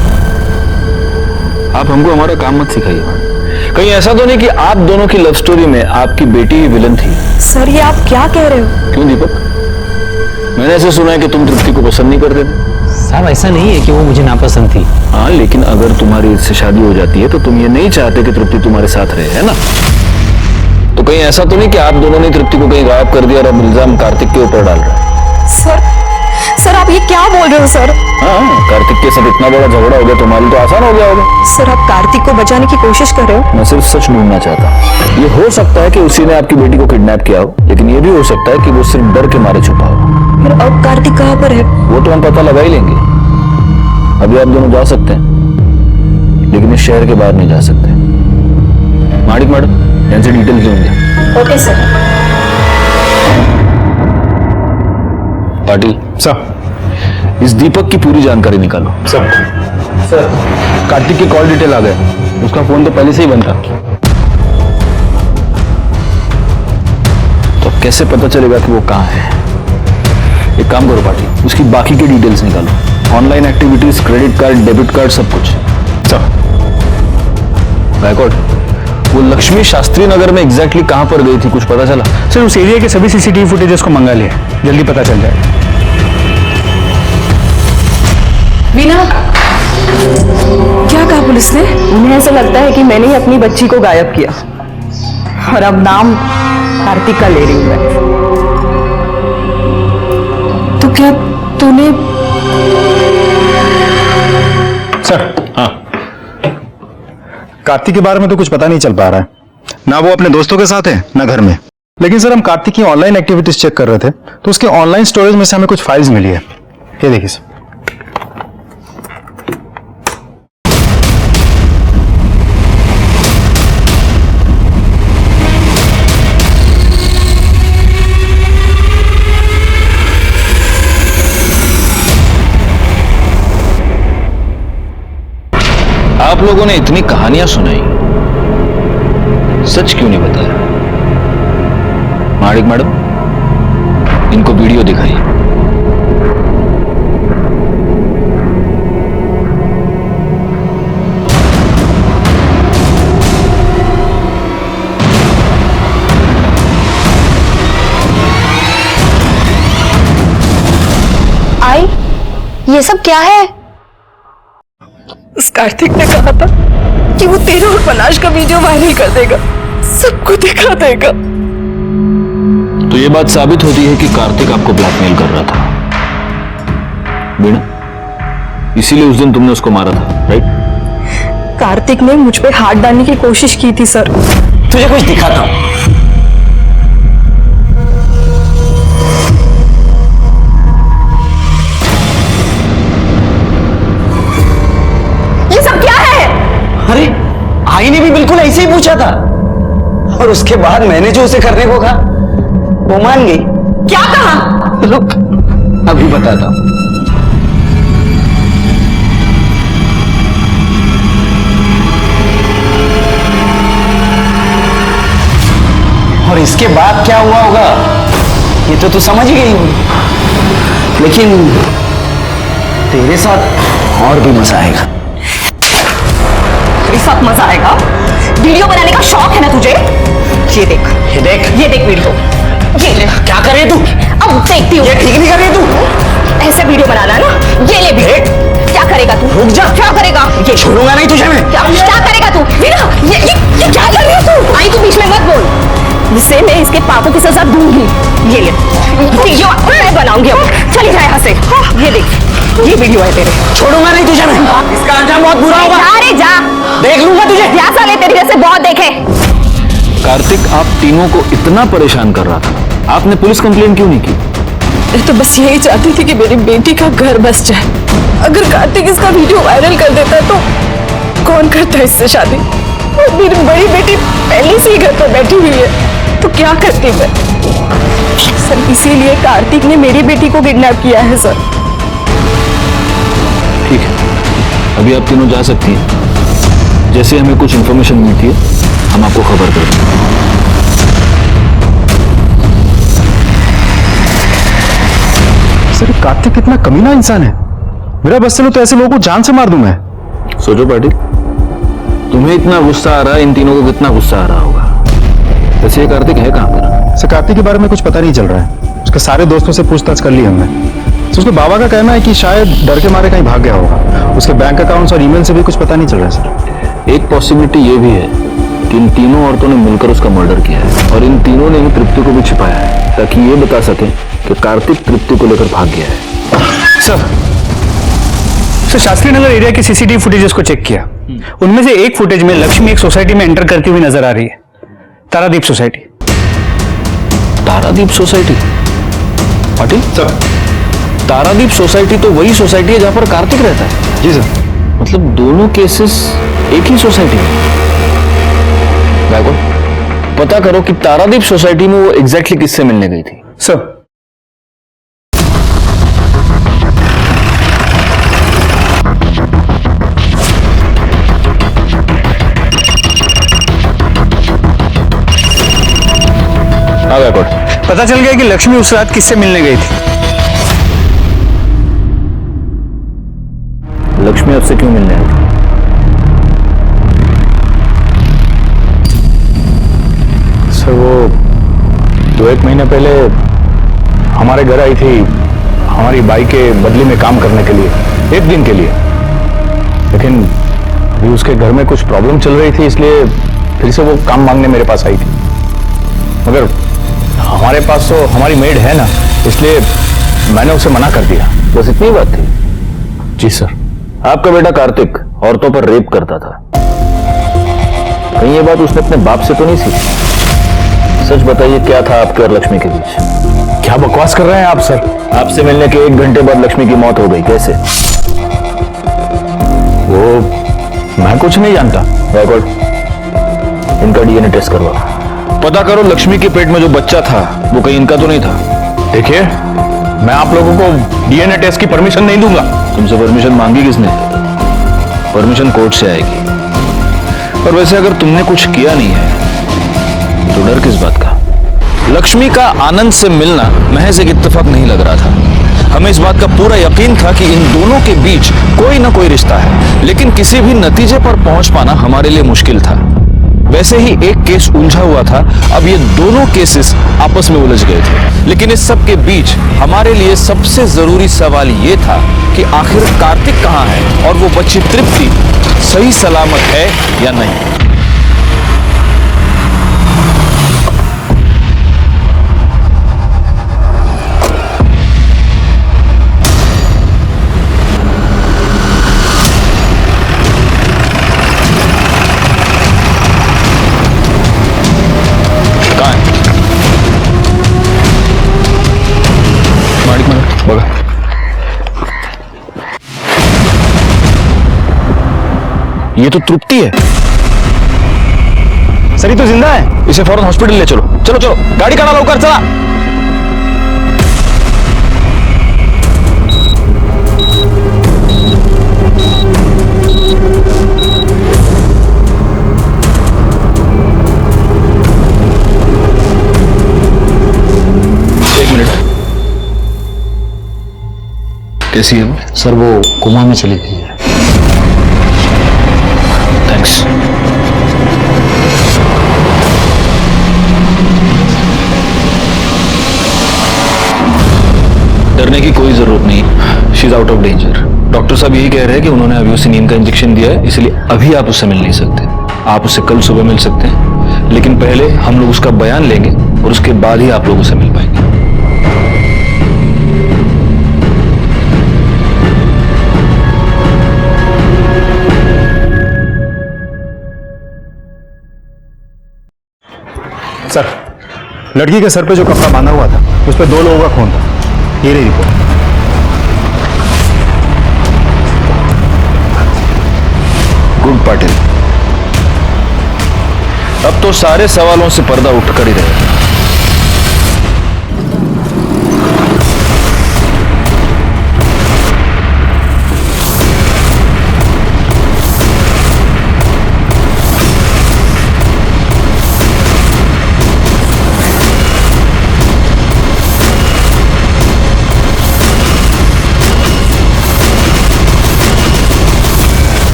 आप हमको हमारा काम मत सिखाइए। कहीं ऐसा तो नहीं कि आप दोनों की लव स्टोरी में आपकी बेटी ही विलन थी? सर ये आप क्या कह रहे हो? क्यों दीपक, मैंने ऐसे सुना है कि तुम तृप्ति को पसंद नहीं करते थे। साहब ऐसा नहीं है कि वो मुझे नापसंद थी। हाँ, लेकिन अगर तुम्हारी इससे शादी हो जाती है तो तुम ये नहीं चाहते कि तृप्ति तुम्हारे साथ रहे, है ना? तो कहीं ऐसा तो नहीं कि आप दोनों ने तृप्ति को कहीं गायब कर दिया और अब इल्जाम कार्तिक के ऊपर डाल रहे हैं? सर आप ये क्या बोल रहे हो सर? हाँ, कार्तिक के साथ इतना बड़ा झगड़ा हो गया तो मालूम तो आसान हो गया होगा। सर आप कार्तिक को बचाने की कोशिश कर रहे हो? मैं सिर्फ सच ढूंढना चाहता हूँ। ये हो सकता है कि उसी ने आपकी बेटी को किडनैप किया हो, लेकिन ये भी हो सकता है कि वो सिर्फ डर के मारे छुपा हो। फिर अब कार्तिक कहाँ पर है? वो तो हम पता लगा ही लेंगे। अभी आप दोनों जा सकते हैं, लेकिन इस शहर के बाहर नहीं जा सकते। माणिक मैडम, यहाँ से डिटेल्स लेंगे। Okay sir. पाटिल सर, इस दीपक की पूरी जानकारी निकालो। सर कार्तिक की कॉल डिटेल आ गए, उसका फोन तो पहले से ही बंद था। तो कैसे पता चलेगा कि वो कहाँ है? एक काम करो पाटिल, उसकी बाकी की डिटेल्स निकालो, online activities, credit card, debit card, सब कुछ। सर बैकवर्ड, वो लक्ष्मी शास्त्री नगर में एग्जैक्टली कहां पर गई थी, कुछ पता चला? सर उस एरिया के सभी सीसीटीवी फुटेजेस को मंगा लिया, जल्दी पता चल जाएगा। वीना, क्या कहा पुलिस ने? उन्हें ऐसा लगता है कि मैंने ही अपनी बच्ची को गायब किया और अब नाम कार्तिक का ले रही हूं मैं। तो क्या तूने? सर, हाँ, कार्तिक के बारे में तो कुछ पता नहीं चल पा रहा है। ना वो अपने दोस्तों के साथ है ना घर में। लेकिन सर हम कार्तिक की ऑनलाइन एक्टिविटीज चेक कर रहे थे तो उसके ऑनलाइन स्टोरेज में से हमें कुछ फाइल्स मिली है। ये देखिए सर। आप लोगों ने इतनी कहानियां सुनाई, सच क्यों नहीं बताया? माणिक मैडम, इनको वीडियो दिखाइए। आई, ये सब क्या है? उस कार्तिक ने कहा था कि वो तेरे और पलाश का वीडियो वायरल कर देगा, सबको दिखा देगा। तो ये बात साबित होती है कि कार्तिक आपको ब्लैकमेल कर रहा था, वीणा। इसीलिए उस दिन तुमने उसको मारा था, राइट? कार्तिक ने मुझ पे हाथ डालने की कोशिश की थी सर। तुझे कुछ दिखाता हूं। ये सब क्या है? अरे आई ने भी बिल्कुल ऐसे ही पूछा था और उसके बाद मैंने जो उसे करने को कहा वो मान गई। क्या कहा? रुक, अभी बताता हूं। और इसके बाद क्या हुआ होगा ये तो तू समझ ही गई होगी, लेकिन तेरे साथ और भी मजा आएगा। तेरे साथ मजा आएगा? वीडियो बनाने का शौक है ना तुझे? ये देख, ये देख, ये देख वीडियो। ये ले। क्या कर रही तू? अब देखती हूँ। ये ठीक नहीं कर रही तू? ऐसे वीडियो बनाना ना? ये ले वीडियो। क्या करेगा तू? रुक जा। क्या करेगा? ये छोड़ूंगा नहीं तुझे मैं। क्या करेगा तू? वीना, ये क्या कर रही है तू? आई तू बीच में मत बोल, जिससे मैं इसके पापों की सजा दूंगी। ये ले वीडियो मैं बनाऊंगी अब। चली जाए यहाँ से। ये देख, ये वीडियो है तेरे। छोड़ूंगा नहीं तुझे मैं। इसका अंजाम बहुत बुरा होगा। जा रे जा, देख लूंगा तुझे। क्या साले तेरी जैसे बहुत देखे। कार्तिक आप तीनों को इतना परेशान कर रहा था, आपने पुलिस कंप्लेन क्यों नहीं की? मैं तो बस यही चाहती थी कि मेरी बेटी का घर बस जाए। अगर कार्तिक इसका वीडियो वायरल कर देता तो कौन करता इससे शादी? और मेरी बड़ी बेटी पहले से ही घर पर बैठी हुई है, तो क्या करती मैं? सर इसीलिए कार्तिक ने मेरी बेटी को किडनैप किया है सर। ठीक है, अभी आप तीनों जा सकती हैं। जैसे हमें कुछ इन्फॉर्मेशन मिलती है हम आपको खबर कर देंगे। सर कार्तिक कितना कमीना इंसान है। मेरा बस चलो तो ऐसे लोगों को जान से मार दूं मैं। सोचो पाटिल, तुम्हें इतना गुस्सा आ रहा है, इन तीनों को कितना गुस्सा आ रहा होगा। वैसे ये कार्तिक है कहां पर? सर कार्तिक के बारे में कुछ पता नहीं चल रहा है। उसके सारे दोस्तों से पूछताछ कर ली हमने। तो उसके बाबा का कहना है कि शायद डर के मारे कहीं भाग गया होगा। उसके बैंक अकाउंट्स और ईमेल से भी कुछ पता नहीं चल रहा है सर। एक पॉसिबिलिटी ये भी है कि इन तीनों औरतों ने मिलकर उसका मर्डर किया है और इन तीनों ने ही तृप्ति को भी छिपाया है ताकि ये बता सके कि कार्तिक तृप्ति को लेकर भाग गया है। सर शास्त्री नगर एरिया की सीसीटीवी फुटेजेस को चेक किया। उनमें से एक फुटेज में लक्ष्मी एक सोसाइटी में एंटर करती हुई नजर आ रही है, Taradeep society. Taradeep society? Patil sir, Taradeep society तो वही सोसाइटी है जहां पर कार्तिक रहता है। जी सर। मतलब दोनों केसेस एक ही सोसाइटी में। गायकवाड़, पता करो कि तारादीप सोसाइटी में वो एग्जैक्टली किससे मिलने गई थी। सर पता चल गया कि लक्ष्मी उस रात किससे मिलने गई थी। लक्ष्मी आपसे क्यों मिलने आई थी? सर वो 2-1 महीने पहले हमारे घर आई थी हमारी बाई के बदले में काम करने के लिए, 1 दिन के लिए। लेकिन अभी उसके घर में कुछ प्रॉब्लम चल रही थी, इसलिए फिर से वो काम मांगने मेरे पास आई थी। मगर हमारे पास तो हमारी मेड है ना, इसलिए मैंने उसे मना कर दिया। बस इतनी बात थी? जी सर। आपका बेटा कार्तिक औरतों पर रेप करता था, कहीं ये बात उसने अपने बाप से तो नहीं सीखी? सच बताइए, क्या था आपके और लक्ष्मी के बीच? क्या बकवास कर रहे हैं आप सर? आपसे मिलने के 1 घंटे बाद लक्ष्मी की मौत हो गई, कैसे? वो मैं कुछ नहीं जानता। गायकवाड़, इनका डीएनए टेस्ट करवाओ। पता करो लक्ष्मी के पेट में जो बच्चा था वो कहीं इनका तो नहीं था। देखिए, मैं आप लोगों को डीएनए टेस्ट की परमिशन नहीं दूंगा। तुमसे परमिशन मांगी किसने? परमिशन कोर्ट से आएगी। और वैसे अगर तुमने कुछ किया नहीं है तो डर किस बात का? लक्ष्मी का आनंद से मिलना महज एक इत्तेफाक नहीं लग रहा था। हमें इस बात का पूरा यकीन था कि इन दोनों के बीच कोई ना कोई रिश्ता है, लेकिन किसी भी नतीजे पर पहुंच पाना हमारे लिए मुश्किल था। वैसे ही एक केस उलझा हुआ था, अब ये दोनों केसेस आपस में उलझ गए थे। लेकिन इस सब के बीच हमारे लिए सबसे जरूरी सवाल ये था कि आखिर कार्तिक कहां है और वो बच्ची तृप्ति सही सलामत है या नहीं। ये तो तृप्ति है। सर ये तो जिंदा है। इसे फौरन हॉस्पिटल ले चलो। चलो चलो, गाड़ी काढ़ा लवकर, चला। एक मिनट, कैसी है वो? सर वो कोमा में चली गई है। थैंक्स। डरने की कोई जरूरत नहीं, she is out of danger. Doctor साहब यही कह रहे हैं कि उन्होंने अभी उसे नींद का इंजेक्शन दिया है, इसलिए अभी आप उससे मिल नहीं सकते। आप उससे कल सुबह मिल सकते हैं, लेकिन पहले हम लोग उसका बयान लेंगे और उसके बाद ही आप लोग उसे मिल पाएंगे। सर, लड़की के सर पे जो कपड़ा बांधा हुआ था उस पर 2 लोगों का खून था। ये रही रिपोर्ट। गुड पाटिल, अब तो सारे सवालों से पर्दा उठकर ही रहेगा।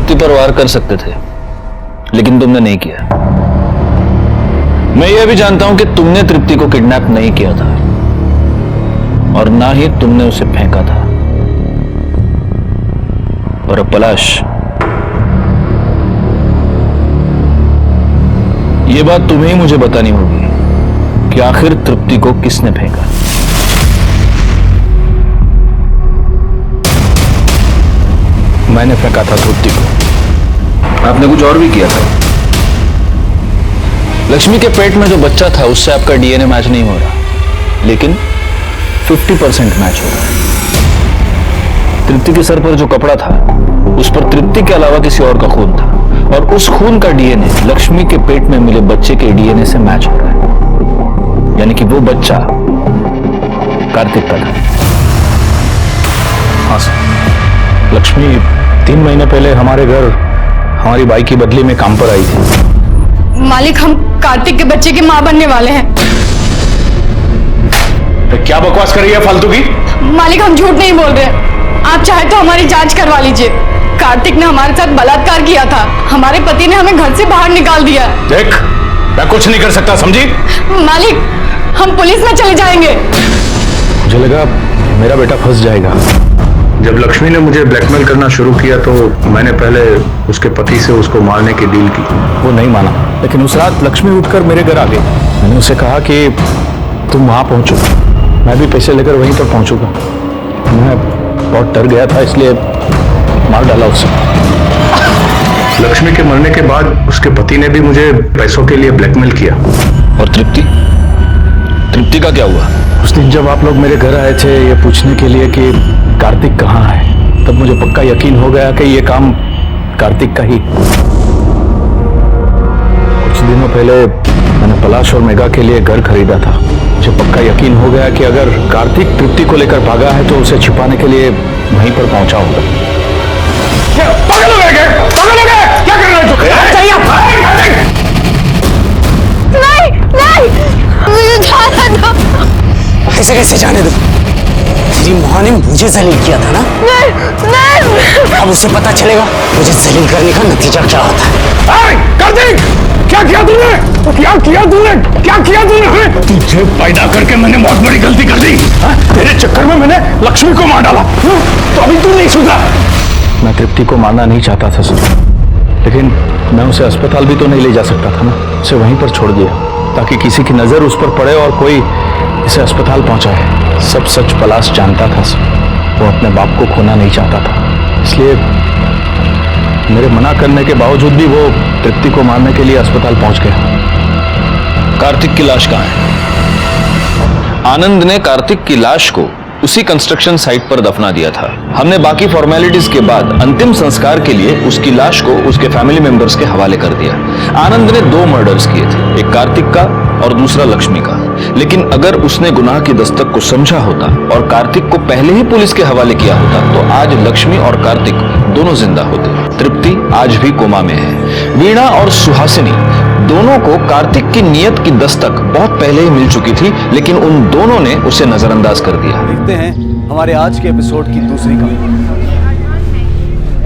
तृप्ति पर वार कर सकते थे, लेकिन तुमने नहीं किया। मैं यह भी जानता हूं कि तुमने तृप्ति को किडनैप नहीं किया था और ना ही तुमने उसे फेंका था। और अब पलाश, यह बात तुम्हें ही मुझे बतानी होगी कि आखिर तृप्ति को किसने फेंका। मैंने फेंका था तृप्ति को। आपने कुछ और भी किया था। लक्ष्मी के पेट में जो बच्चा था उससे आपका डीएनए मैच नहीं हो रहा, लेकिन 50% मैच हो रहा है। तृप्ति के सर पर जो कपड़ा था उस पर तृप्ति के अलावा किसी और का खून था, और उस खून का डीएनए लक्ष्मी के पेट में मिले बच्चे के डीएनए से मैच हो रहा है। यानी कि वो बच्चा कार्तिक का था। हाँ सर, लक्ष्मी 3 महीने पहले हमारे घर हमारी बाई की बदली में काम पर आई थी। मालिक, हम कार्तिक के बच्चे की माँ बनने वाले हैं। तो क्या बकवास कर रही है फालतू की? मालिक, हम झूठ नहीं बोल रहे। आप चाहे तो हमारी जांच करवा लीजिए। कार्तिक ने हमारे साथ बलात्कार किया था। हमारे पति ने हमें घर से बाहर निकाल दिया। देख, मैं कुछ नहीं कर सकता, समझी? मालिक, हम पुलिस में चले जाएंगे। मुझे लगा मेरा बेटा फंस जाएगा। जब लक्ष्मी ने मुझे ब्लैकमेल करना शुरू किया तो मैंने पहले उसके पति से उसको मारने की डील की। वो नहीं माना, लेकिन उस रात लक्ष्मी उठकर मेरे घर आ गई। मैंने उसे कहा कि तुम वहां पहुंचो, मैं भी पैसे लेकर वहीं पर पहुंचूंगा। मैं बहुत डर गया था, इसलिए मार डाला उसे। लक्ष्मी के मरने के बाद उसके पति ने भी मुझे पैसों के लिए ब्लैकमेल किया। और तृप्ति का क्या हुआ? उस दिन जब आप लोग मेरे घर आए थे ये पूछने के लिए कि कार्तिक कहाँ है, तब मुझे पक्का यकीन हो गया कि ये काम कार्तिक का ही। कुछ दिनों पहले मैंने पलाश और मेघा के लिए घर खरीदा था। मुझे पक्का यकीन हो गया कि अगर कार्तिक तृप्ति को लेकर भागा है तो उसे छिपाने के लिए वहीं पर पहुंचा होगा। पागल हो गए? पागल हो गए? क्या कर रहे हो? नहीं, नहीं, मुझे जाने दो। ऐसे कैसे जाने दो? तेरी माँ ने मुझे जलील किया था ना? नहीं। अब उसे पता चलेगा मुझे जलील करने का नतीजा क्या होता है। कार्तिक, क्या किया तूने? क्या किया तूने? क्या किया तूने? तुझे पैदा करके मैंने बहुत बड़ी गलती कर दी। तेरे चक्कर में मैंने लक्ष्मी को मार डाला, तो अभी तू नहीं सुधरा। मैं तृप्ति को मारना नहीं चाहता था सर, लेकिन मैं उसे अस्पताल भी तो नहीं ले जा सकता था ना। उसे वहीं पर छोड़ दिया ताकि किसी की नजर उस पर पड़े और कोई इसे अस्पताल पहुंचाए। सब सच पलाश जानता था सर, वो अपने बाप को खोना नहीं चाहता था, इसलिए मेरे मना करने के बावजूद भी वो तृप्ति को मारने के लिए अस्पताल पहुंच गया। कार्तिक की लाश कहाँ है? आनंद ने कार्तिक की लाश को उसी कंस्ट्रक्शन साइट पर दफना दिया था। हमने बाकी फॉर्मेलिटीज के बाद अंतिम संस्कार के लिए उसकी लाश को उसके फैमिली मेंबर्स के हवाले कर दिया। आनंद ने 2 मर्डर्स किए थे, एक कार्तिक का और दूसरा लक्ष्मी का। लेकिन अगर उसने गुनाह की दस्तक को समझा होता और कार्तिक को पहले ही पुलिस के हवाले किया होता तो आज लक्ष्मी और कार्तिक दोनों जिंदा होते। तृप्ति आज भी कोमा में है। वीणा और सुहासिनी दोनों को कार्तिक की नियत की दस्तक बहुत पहले ही मिल चुकी थी, लेकिन उन दोनों ने उसे नजरअंदाज कर दिया। देखते हैं हमारे आज के एपिसोड की दूसरी कहानी।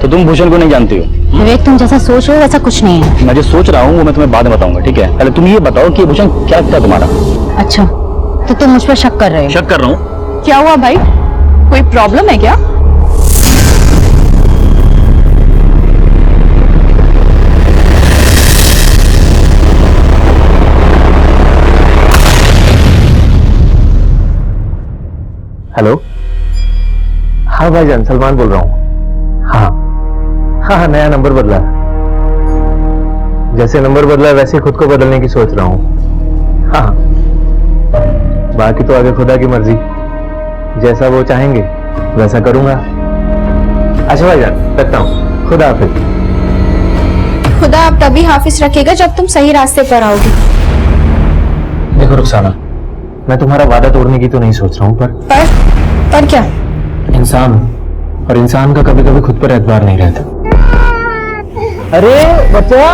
तो तुम भूषण को नहीं जानती हो? विवेक, तुम जैसा सोच रहे हो वैसा कुछ नहीं है। मैं जो सोच रहा हूँ वो मैं तुम्हें बाद में बताऊंगा, ठीक है? पहले तुम ये बताओ कि भूषण क्या था तुम्हारा? अच्छा, तो तुम मुझ पर शक कर रहे हो? शक कर रहा हूँ। क्या हुआ भाई? कोई प्रॉब्लम है क्या? हेलो, हाँ भाईजान, सलमान बोल रहा हूँ। हाँ, नया नंबर बदला। जैसे नंबर बदला वैसे खुद को बदलने की सोच रहा हूँ। हाँ, बाकी तो आगे खुदा की मर्जी, जैसा वो चाहेंगे वैसा करूंगा। अच्छा भाईजान, रखता हूँ, खुदा हाफिज। खुदा आप तभी हाफिज रखेगा जब तुम सही रास्ते पर आओगे। देखो रुखसाना, मैं तुम्हारा वादा तोड़ने की तो नहीं सोच रहा हूँ, पर क्या? इंसान का कभी कभी खुद पर एतबार नहीं रहता। अरे बच्चा,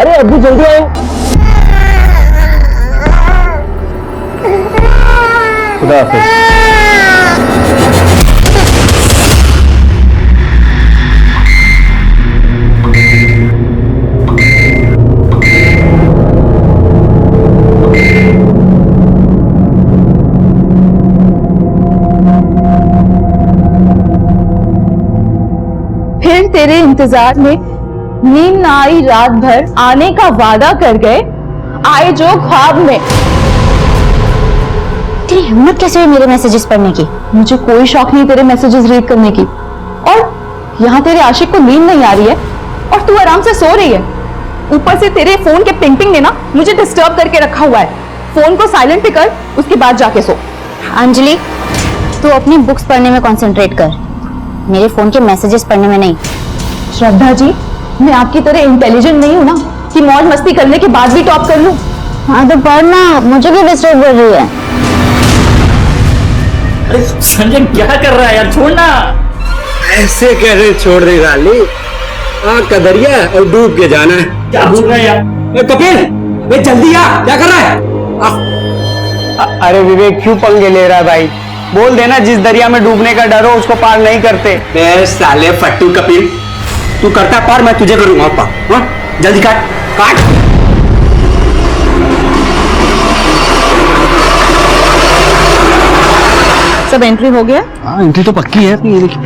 अरे अभी जल्दी आओ। खुदा हाफिज। तेरे इंतजार में नींद ना आई रात भर, आने का वादा कर गए, आए जो ख्वाब में। तेरी हिम्मत कैसे हुई मेरे मैसेजेस पढ़ने की? मुझे कोई शौक नहीं तेरे मैसेजेस रीड करने की, और यहाँ तेरे आशिक को नींद नहीं आ रही है और तू आराम से सो रही है। ऊपर से तेरे फोन के पिंग पिंग ने ना मुझे डिस्टर्ब करके रखा हुआ है। फोन को साइलेंट पे कर, उसके बाद जाके सो। अंजलि, तू अपनी बुक्स पढ़ने में कंसंट्रेट कर, मेरे फोन के मैसेजेस पढ़ने में नहीं। श्रद्धा जी, मैं आपकी तरह इंटेलिजेंट नहीं हूँ ना कि मौज मस्ती करने के बाद भी टॉप कर लूं। हाँ तो पढ़ना, मुझे भी डिस्टर्ब कर रही है। अरे संजय क्या कर रहा है यार, छोड़ना। ऐसे कैसे छोड़ देगा अली? आग का दरिया और डूब के जाना है। क्या बोल रहा है यार? कपिल, वे जल्दी आ, क्या कर रहा है? अरे विवेक क्यों पंगे ले रहा है भाई? बोल देना जिस दरिया में डूबने का डर हो उसको पार नहीं करते। बे साले फट्टू कपिल, तू करता पार, मैं तुझे करूंगा पार। हाँ? जल्दी काट काट। सब एंट्री हो गया? हाँ एंट्री तो पक्की है। ये देखिए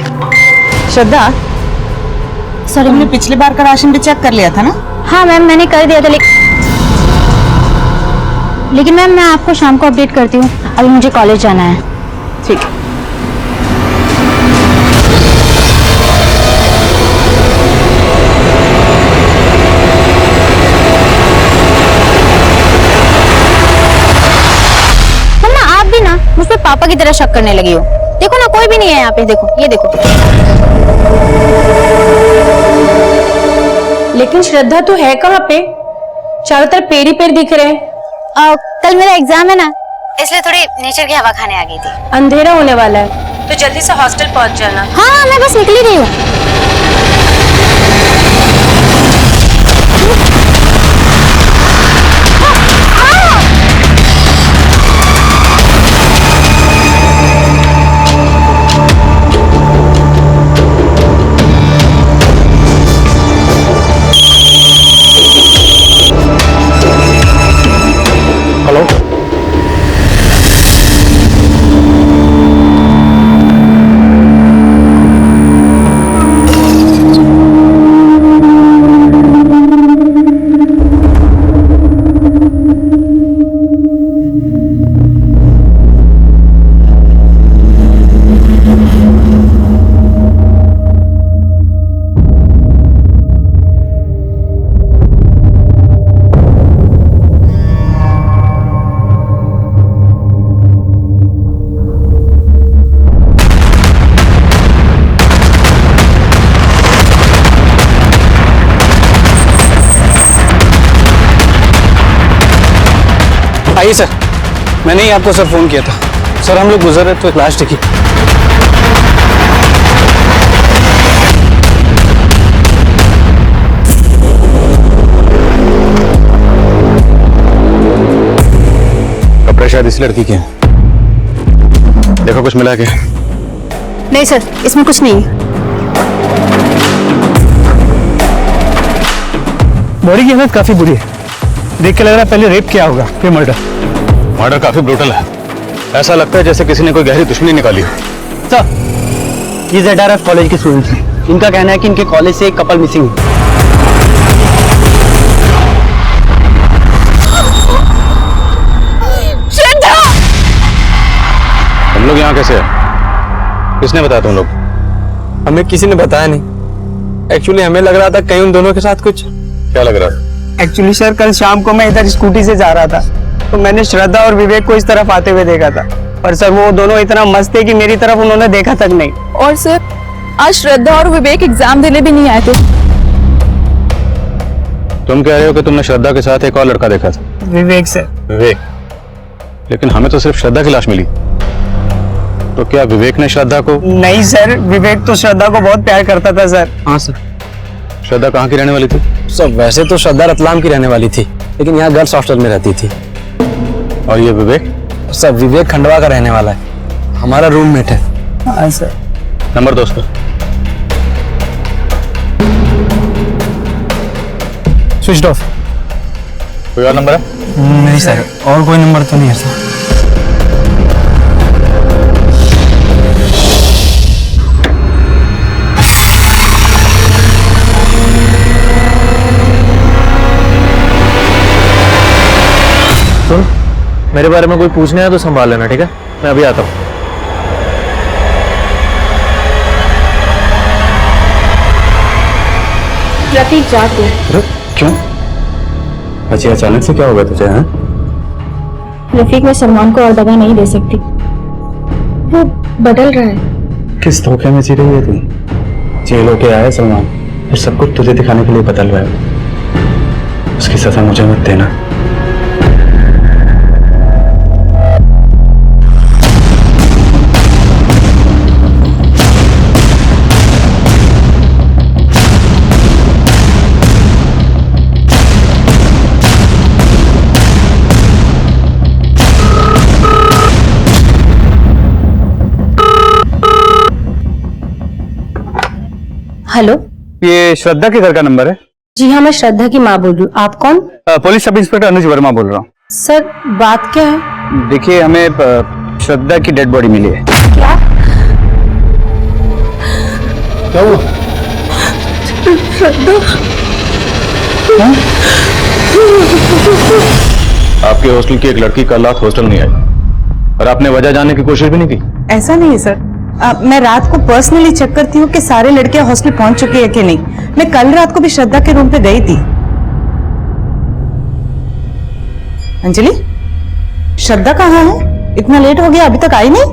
श्रद्धा, सॉरी, हमने पिछली बार का राशन भी चेक कर लिया था ना? हाँ मैम, मैंने कर दिया था, लेकिन मैम मैं आपको शाम को अपडेट करती हूँ, अभी मुझे कॉलेज जाना है। ठीक है। मम्मा, आप भी ना मुझ पे पापा की तरह शक करने लगी हो। देखो ना, कोई भी नहीं है यहाँ पे। देखो, ये देखो। लेकिन श्रद्धा तो है कहाँ पे? चारों तरफ पेड़ ही पेड़ दिख रहे हैं। कल मेरा एग्जाम है ना, इसलिए थोड़ी नेचर की हवा खाने आ गई थी। अंधेरा होने वाला है तो जल्दी से हॉस्टल पहुंच जाना। हाँ मैं बस निकल ही रही हूँ। हेलो, आइए सर, मैंने ही आपको सर फोन किया था। सर हम लोग गुजर रहे तो एक लाश दिखी। कपड़े शायद इस लड़की के हैं। देखो कुछ मिला क्या? नहीं सर, इसमें कुछ नहीं। बॉडी की हालत काफी बुरी है, देख के लग रहा है पहले रेप किया होगा फिर मर्डर। मर्डर काफी ब्रूटल है, ऐसा लगता है जैसे किसी ने कोई गहरी दुश्मनी निकाली हो। सर ये ZRF कॉलेज के स्टूडेंट्स हैं। इनका कहना है कि इनके कॉलेज से एक कपल मिसिंग है। तुम लोग यहाँ कैसे है? किसने बताया तुम लोग? हमें किसी ने बताया नहीं। एक्चुअली हमें लग रहा था कहीं उन दोनों के साथ कुछ। क्या लग रहा है? एक्चुअली सर कल शाम को मैं इधर स्कूटी से जा रहा था तो मैंने श्रद्धा और विवेक को इस तरफ आते हुए देखा था, पर सर वो दोनों इतना मस्त थे कि मेरी तरफ उन्होंने देखा तक नहीं। और सर आज श्रद्धा और विवेक एग्जाम देने भी नहीं आए थे। तुम कह रहे हो कि तुमने श्रद्धा के साथ एक और लड़का देखा था? विवेक सर। विवेक? लेकिन हमें तो सिर्फ श्रद्धा की लाश मिली, तो क्या विवेक ने श्रद्धा को? नहीं सर, विवेक तो श्रद्धा को बहुत प्यार करता था सर। हाँ सर। श्रद्धा कहाँ की रहने वाली थी? सर वैसे तो श्रद्धा रतलाम की रहने वाली थी, लेकिन यहाँ गर्ल्स हॉस्टल में रहती थी। और ये विवेक? सर विवेक खंडवा का रहने वाला है, हमारा रूममेट है। हाँ सर। नंबर दो उसका। Switch off. कोई और नंबर है? नहीं सर, और कोई नंबर तो नहीं है सर। सुन, मेरे बारे में कोई पूछने आया तो संभाल लेना, ठीक है? मैं अभी आता हूँ। प्रतीक जा तू। क्यों? अच्छी अचानक से क्या हो गया तुझे? हैं? रफीक, मैं सलमान को और दगा नहीं दे सकती। वो बदल रहा है। किस धोखे में जी रही है तू? जेल होके आया सलमान, फिर सब कुछ तुझे दिखाने के लिए बदल रहा है। उसकी सजा मुझे मत देना। हेलो, ये श्रद्धा के घर का नंबर है? जी हाँ, मैं श्रद्धा की माँ बोल रही हूँ। आप कौन? पुलिस सब इंस्पेक्टर अनुज वर्मा बोल रहा हूँ। सर, बात क्या है? देखिए, हमें श्रद्धा की डेड बॉडी मिली है। क्या? क्या हुआ? श्रद्धा? आपके हॉस्टल की एक लड़की कल रात हॉस्टल नहीं आई और आपने वजह जानने की कोशिश भी नहीं की? ऐसा नहीं है सर, मैं रात को पर्सनली चेक करती हूँ कि सारे लड़कियां हॉस्टल पहुंच चुकी है कि नहीं। मैं कल रात को भी श्रद्धा के रूम पे गई थी। अंजलि, श्रद्धा कहाँ है? इतना लेट हो गया, अभी तक आई नहीं?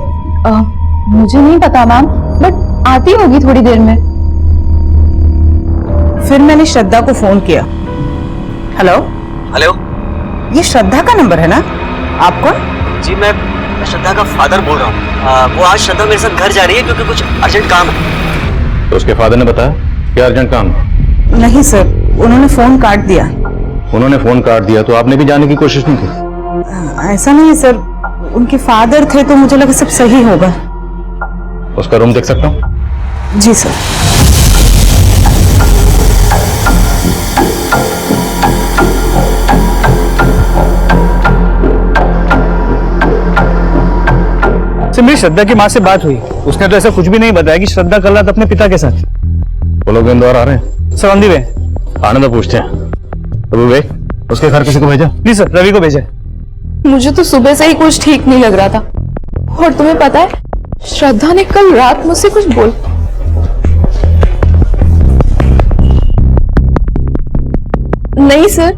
मुझे नहीं पता मैम, बट आती होगी थोड़ी देर में। फिर मैंने श्रद्धा को फोन किया। हेलो हेलो, ये श्रद्धा का नंबर है ना? आप कौन? जी मैं श्रद्धा का फादर बोल रहा हूँ। वो आज श्रद्धा मेरे साथ घर जा रही है क्योंकि कुछ अर्जेंट काम है। तो उसके फादर ने बताया क्या अर्जेंट काम? नहीं सर, उन्होंने फोन काट दिया। उन्होंने फोन काट दिया तो आपने भी जाने की कोशिश नहीं की? ऐसा नहीं है सर, उनके फादर थे तो मुझे लगा सब सही होगा। उसका रूम देख सकता हूँ? जी सर। मेरी श्रद्धा की माँ से बात हुई, उसने तो ऐसा कुछ भी नहीं बताया कि श्रद्धा कल रात अपने पिता के साथ। वो लोग इंदौर आ रहे हैं? सर ऑन दी वे। आने तो पूछते हैं। तो विवेक, उसके घर किसी को भेजा? नहीं सर, रवि को भेजा। मुझे तो सुबह से ही कुछ ठीक नहीं लग रहा था। और तुम्हें पता है, श्रद्धा ने कल रात मुझसे कुछ बोल। नहीं सर,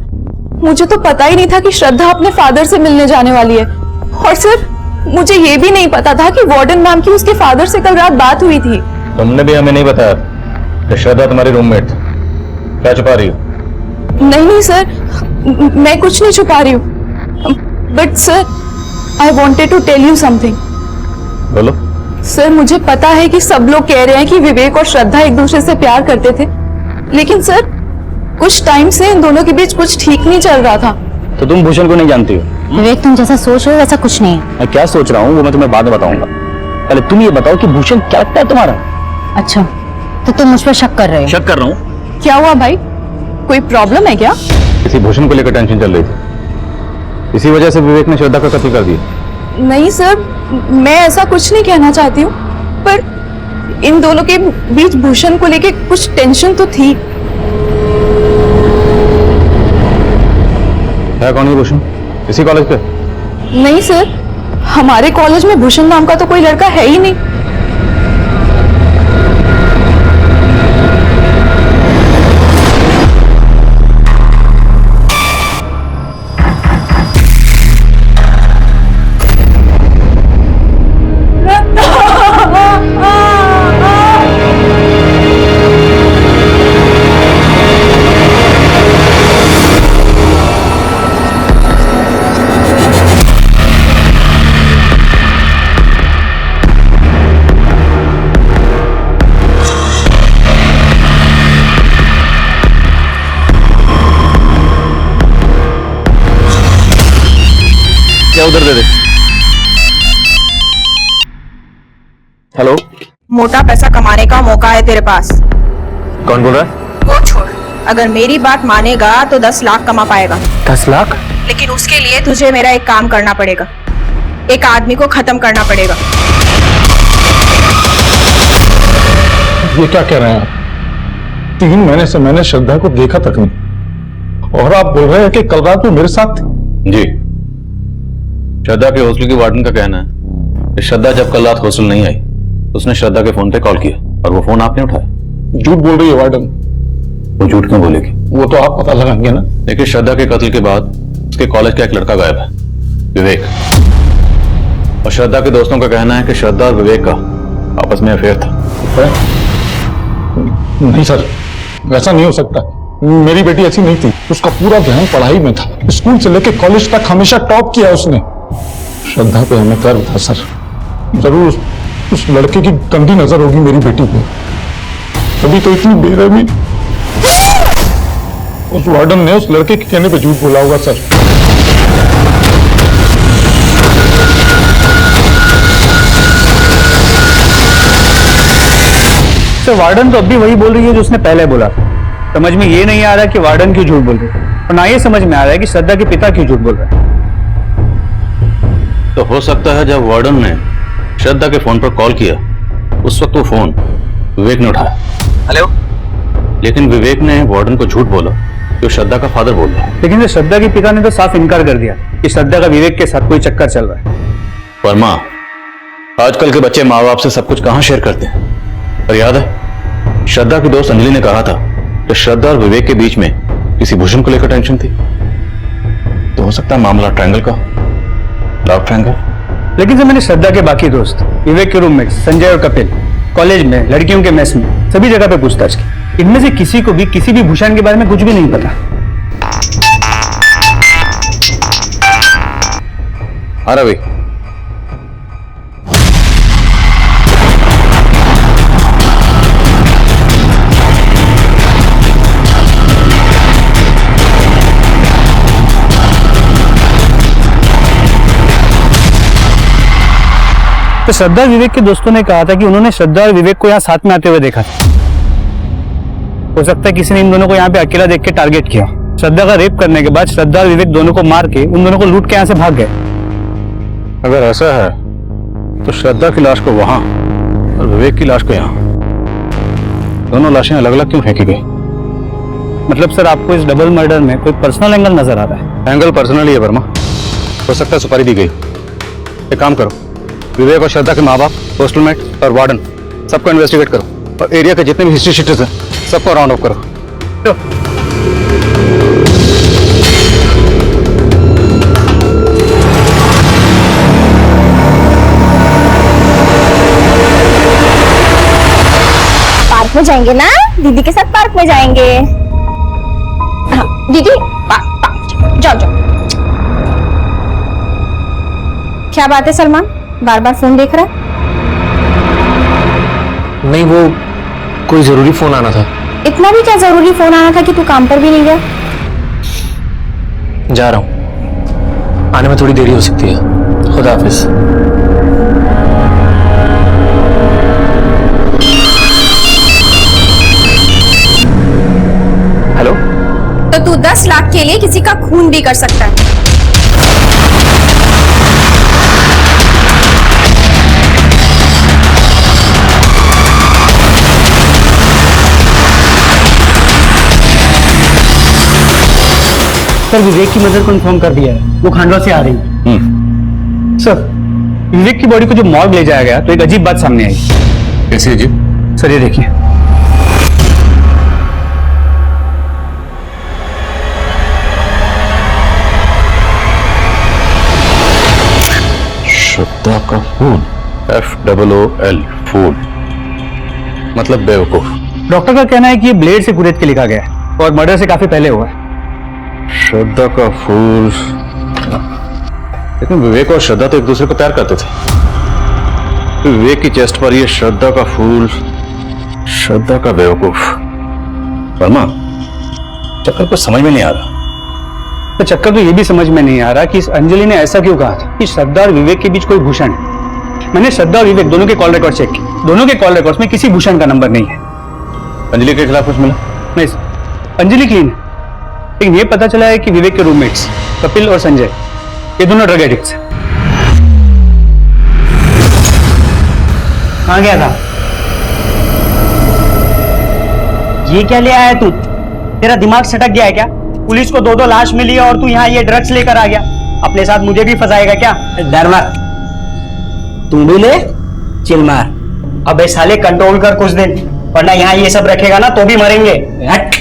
मुझे तो पता ही नहीं था कि श्रद्धा अपने फादर से मिलने जाने वाली है। और सर, मुझे ये भी नहीं पता था कि वार्डन मैम की उसके फादर से कल रात बात हुई थी। तुमने भी हमें नहीं बताया कि श्रद्धा तुम्हारी रूममेट थी। क्या छुपा रही हो? नहीं सर, मैं कुछ नहीं छुपा रही हूँ। But sir, I wanted to tell you something. बोलो। सर, मुझे पता है कि सब लोग कह रहे हैं कि विवेक और श्रद्धा एक दूसरे से प्यार करते थे, लेकिन सर कुछ टाइम से इन दोनों के बीच कुछ ठीक नहीं चल रहा था। तो तुम भूषण को नहीं जानती हो? विवेक, तुम जैसा सोच रहे हो वैसा कुछ नहीं है। मैं क्या सोच रहा हूँ वो मैं तुम्हें बाद में बताऊंगा। पहले तुम ये बताओ कि भूषण क्या लगता है तुम्हारा? अच्छा, तो तुम मुझ पर शक कर रहे हो? शक कर रहा हूँ। क्या हुआ भाई, कोई प्रॉब्लम है क्या? किसी भूषण को लेकर टेंशन चल रही थी, इसी वजह से विवेक ने श्रद्धा का कत्ल कर दिया। नहीं सर, मैं ऐसा कुछ नहीं कहना चाहती हूँ, पर इन दोनों के बीच भूषण को लेके कुछ टेंशन तो थी। है कौन है भूषण? इसी कॉलेज पे? नहीं सर, हमारे कॉलेज में भूषण नाम का तो कोई लड़का है ही नहीं। उधर दे दे। हेलो, मोटा पैसा कमाने का मौका है तेरे पास। कौन बोल रहा है? वो छोड़, अगर मेरी बात मानेगा तो 10 लाख कमा पाएगा। 10 लाख? लेकिन उसके लिए तुझे मेरा एक काम करना पड़ेगा, एक आदमी को खत्म करना पड़ेगा। ये क्या कह रहे हैं आप? 3 महीने से मैंने श्रद्धा को देखा तक नहीं, और आप बोल रहे हैं कि कल रात में मेरे साथ थी? जी, श्रद्धा के हॉस्टल की वार्डन का कहना है कि श्रद्धा जब कल रात हॉस्टल नहीं आई तो उसने श्रद्धा के फोन पे कॉल किया और वो फोन आपने उठाया। झूठ बोल रही है वार्डन। वो झूठ क्यों बोलेगी? वो तो आप पता लगाएंगे ना। देखिए, श्रद्धा के कत्ल के बाद उसके कॉलेज का एक लड़का गायब है, विवेक। और श्रद्धा के दोस्तों का कहना है कि श्रद्धा और विवेक का आपस में अफेयर था। नहीं सर, वैसा नहीं हो सकता। मेरी बेटी ऐसी नहीं थी। उसका पूरा ध्यान पढ़ाई में था। स्कूल से लेकर कॉलेज तक हमेशा टॉप किया उसने। श्रद्धा पे हमें गर्व था सर। जरूर उस लड़के की गंदी नजर होगी मेरी बेटी पे, तभी तो इतनी बेरहमी उस वार्डन ने उस लड़के के कहने पे झूठ बोला होगा सर। तो वार्डन तो अब भी वही बोल रही है जो उसने पहले बोला। समझ में ये नहीं आ रहा कि वार्डन क्यों झूठ बोल रही है, और ना ये समझ में आ रहा है कि श्रद्धा के पिता क्यों झूठ बोल रहे हैं। तो हो सकता है जब वार्डन ने श्रद्धा के फोन पर कॉल किया उस वक्त वो फोन विवेक ने उठाया। हेलो। लेकिन विवेक ने वार्डन को झूठ बोला जो श्रद्धा का फादर बोल रहा है। लेकिन श्रद्धा के पिता ने तो साफ इनकार कर दिया कि श्रद्धा का विवेक के साथ कोई चक्कर चल रहा है। वर्मा, आजकल के बच्चे माँ बाप से सब कुछ कहां शेयर करते हैं। पर याद है, श्रद्धा की दोस्त अंजलि ने कहा था कि श्रद्धा और विवेक के बीच में किसी भूषण को लेकर टेंशन थी। तो हो सकता है मामला ट्रायंगल का, लव ट्रायंगल। लेकिन जब मैंने श्रद्धा के बाकी दोस्त, विवेक के रूममेट संजय और कपिल, कॉलेज में, लड़कियों के मेस में, सभी जगह पे पूछताछ की, इनमें से किसी को भी किसी भी भूषण के बारे में कुछ भी नहीं पता। हाँ रवि, तो श्रद्धा विवेक के दोस्तों ने कहा था कि उन्होंने श्रद्धा और विवेक को यहाँ साथ में आते हुए देखा था। हो सकता है किसी ने इन दोनों को यहाँ पे अकेला देख के टारगेट किया। श्रद्धा का रेप करने के बाद श्रद्धा और विवेक दोनों को मार के उन दोनों को लूट के यहाँ से भाग गए। अगर ऐसा है तो श्रद्धा की लाश को वहां और विवेक की लाश को यहाँ, दोनों लाशें अलग अलग क्यों फेंकी गई? मतलब सर, आपको इस डबल मर्डर में कोई पर्सनल एंगल नजर आ रहा है? एंगल पर्सनली है वर्मा। हो सकता है सुपारी दी गई। एक काम करो, विवेक और श्रद्धा के माँ बाप, हॉस्टलमेट और वार्डन सबको इन्वेस्टिगेट करो और एरिया के जितने भी हिस्ट्री शीटर्स हैं सबको राउंड अप करो। पार्क में जाएंगे ना? दीदी के साथ पार्क में जाएंगे। हाँ, दीदी पार्क जाओ जाओ। क्या बात है सलमान, बार बार फोन देख रहा है? नहीं, वो कोई जरूरी फोन आना था। इतना भी क्या जरूरी फोन आना था कि तू काम पर भी नहीं गया? जा रहा हूं, आने में थोड़ी देरी हो सकती है। खुदा हाफिज। हेलो। तो तू 10 लाख के लिए किसी का खून भी कर सकता है। सर, विवेक की मदर को इन्फॉर्म कर दिया है, वो खांडवा से आ रही है। सर, विवेक की बॉडी को जो मॉर्ग ले जाया गया तो एक अजीब बात सामने आई। कैसी अजीब? सर ये देखिए। श्रद्धा का फूल, FOOL, फूल मतलब बेवकूफ। डॉक्टर का कहना है कि ये ब्लेड से कुरेद के लिखा गया है और मर्डर से काफी पहले हुआ है। श्रद्धा का फूल। लेकिन विवेक और श्रद्धा तो एक दूसरे को प्यार करते थे। तो विवेक की चेस्ट पर ये श्रद्धा का फूल, श्रद्धा का बेवकूफ। वर्मा, चक्कर कुछ समझ में नहीं आ रहा। तो चक्कर तो ये भी समझ में नहीं आ रहा कि इस अंजलि ने ऐसा क्यों कहा था कि श्रद्धा और विवेक के बीच कोई भूषण है। मैंने श्रद्धा और विवेक दोनों के कॉल रिकॉर्ड चेक किए, दोनों के कॉल रिकॉर्ड्स में किसी भूषण का नंबर नहीं है। अंजलि के खिलाफ कुछ मिला? नहीं सर, अंजलि क्लीन है। लेकिन ये पता चला है कि विवेक के रूममेट्स कपिल और संजय, ये दोनों ड्रग एडिक्ट्स हैं। कहाँ गया था? ये क्या ले आया तू? तेरा दिमाग सटक गया है क्या? पुलिस को 2-2 लाश मिली और तू यहाँ ये ड्रग्स लेकर आ गया। अपने साथ मुझे भी फंसाएगा क्या? डर मत, तुम भी ले चिल मार। अबे साले कंट्रोल कर कुछ दिन, वरना यहाँ ये सब रखेगा ना तो भी मरेंगे। हट।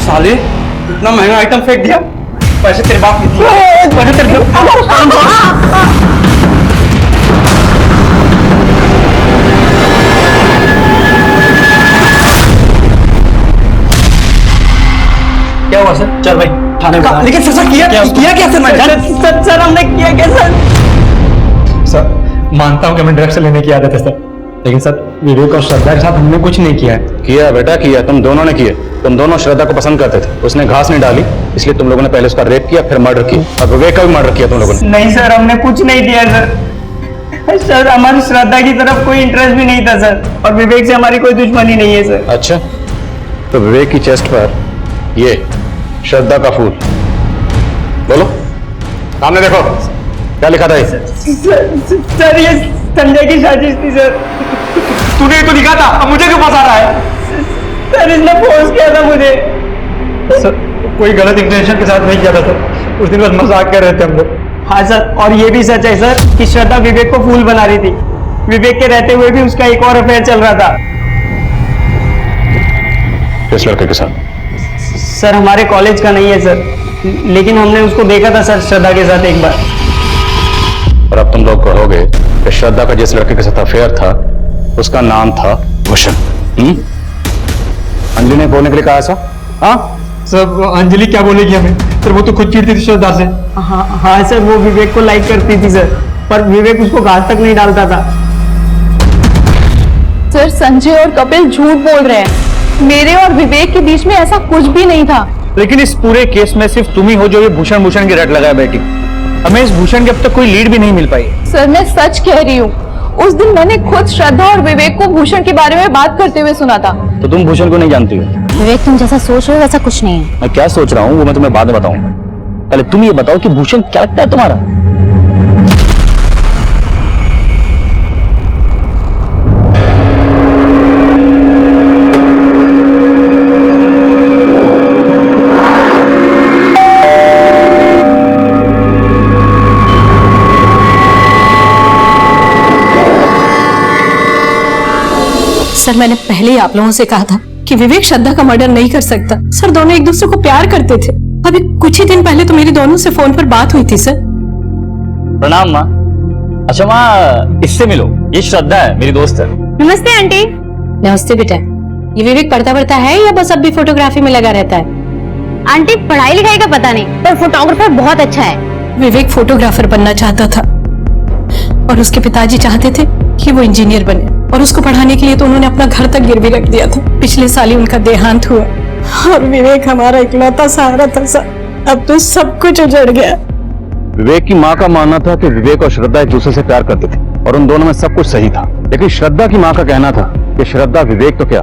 साले इतना महंगा आइटम फेंक दिया, पैसे तेरे बाप ने दिए, पैसे तेरे क्या हुआ सर? चल भाई थाने में। लेकिन सर किया क्या सर? सर हमने किया क्या सर? सर मानता हूँ कि हमें ड्रग्स लेने की आदत है सर, लेकिन सर विवेक और श्रद्धा के साथ हमने कुछ नहीं किया है। किया बेटा किया, तुम दोनों ने किए। तुम दोनों श्रद्धा को पसंद करते थे, उसने घास नहीं डाली, इसलिए तुम लोगों ने पहले उसका रेप किया, फिर मर्डर किया, और विवेक का भी मर्डर किया तुम लोगों ने। नहीं सर, हमने कुछ नहीं किया सर। सर हमारी श्रद्धा की तरफ कोई इंटरेस्ट भी नहीं था सर, और विवेक से हमारी कोई दुश्मनी नहीं है सर। अच्छा, तो विवेक की चेस्ट पर ये श्रद्धा का फूल, बोलो सामने देखो क्या लिखा था। सर ये संजय की साजिश थी सर। तूने तो लिखा था, अब मुझे क्यों फंसा रहा है? सर इसने फोर्स किया था मुझे। सर कोई गलत इंटेंशन के साथ नहीं किया था सर, उस दिन बस मजाक कर रहे थे हम लोग। हाँ सर, और ये भी सच है सर कि श्रद्धा विवेक को फूल बना रही थी। विवेक के रहते हुए भी उसका एक और अफेयर चल रहा था। किस लड़के के साथ? सर हमारे कॉलेज का नहीं है सर, लेकिन हमने उसको देखा था सर श्रद्धा के साथ एक बार। और अब तुम लोग कहोगे कि श्रद्धा का जिस लड़के के साथ अफेयर था उसका नाम था भूषण। अंजलि ने बोलने के लिए कहा ऐसा? हाँ सर, अंजलि क्या बोलेगी हमें सर, वो तो खुद चिढ़ती थी श्रद्धा से। हाँ सर, वो विवेक को लाइक करती थी सर, पर विवेक उसको घास तक नहीं डालता था। सर संजय और कपिल झूठ बोल रहे हैं, मेरे और विवेक के बीच में ऐसा कुछ भी नहीं था। लेकिन इस पूरे केस में सिर्फ तुम ही हो जो ये भूषण की रट लगाए बैठी। हमें इस भूषण की अब तक कोई लीड भी नहीं मिल पाई। सर मैं सच कह रही हूँ, उस दिन मैंने खुद श्रद्धा और विवेक को भूषण के बारे में बात करते हुए सुना था। तो तुम भूषण को नहीं जानती हो? विवेक तुम जैसा सोच रहे हो वैसा कुछ नहीं है। मैं क्या सोच रहा हूँ वो मैं तुम्हें बाद में बताऊंगा, पहले तुम ये बताओ कि भूषण क्या लगता है तुम्हारा? सर मैंने पहले ही आप लोगों से कहा था कि विवेक श्रद्धा का मर्डर नहीं कर सकता। सर दोनों एक दूसरे को प्यार करते थे। अभी कुछ ही दिन पहले तो मेरी दोनों से फोन पर बात हुई थी। सर प्रणाम माँ। अच्छा माँ, इससे मिलो, ये श्रद्धा है, मेरी दोस्त है। नमस्ते आंटी। नमस्ते बेटा। ये विवेक पढ़ता है या बस अब भी फोटोग्राफी में लगा रहता है? आंटी पढ़ाई लिखाई का पता नहीं, पर फोटोग्राफर बहुत अच्छा है। विवेक फोटोग्राफर बनना चाहता था और उसके पिताजी चाहते थे कि वो इंजीनियर बने, और उसको पढ़ाने के लिए तो उन्होंने अपना घर तक गिरवी रख दिया था। पिछले साल ही उनका देहांत हुआ और विवेक हमारा इकलौता सहारा था सर। अब तो सब कुछ उजड़ गया। विवेक की माँ का मानना था कि विवेक और श्रद्धा एक दूसरे से प्यार करते थे और उन दोनों में सब कुछ सही था, लेकिन श्रद्धा की माँ का कहना था कि श्रद्धा विवेक तो क्या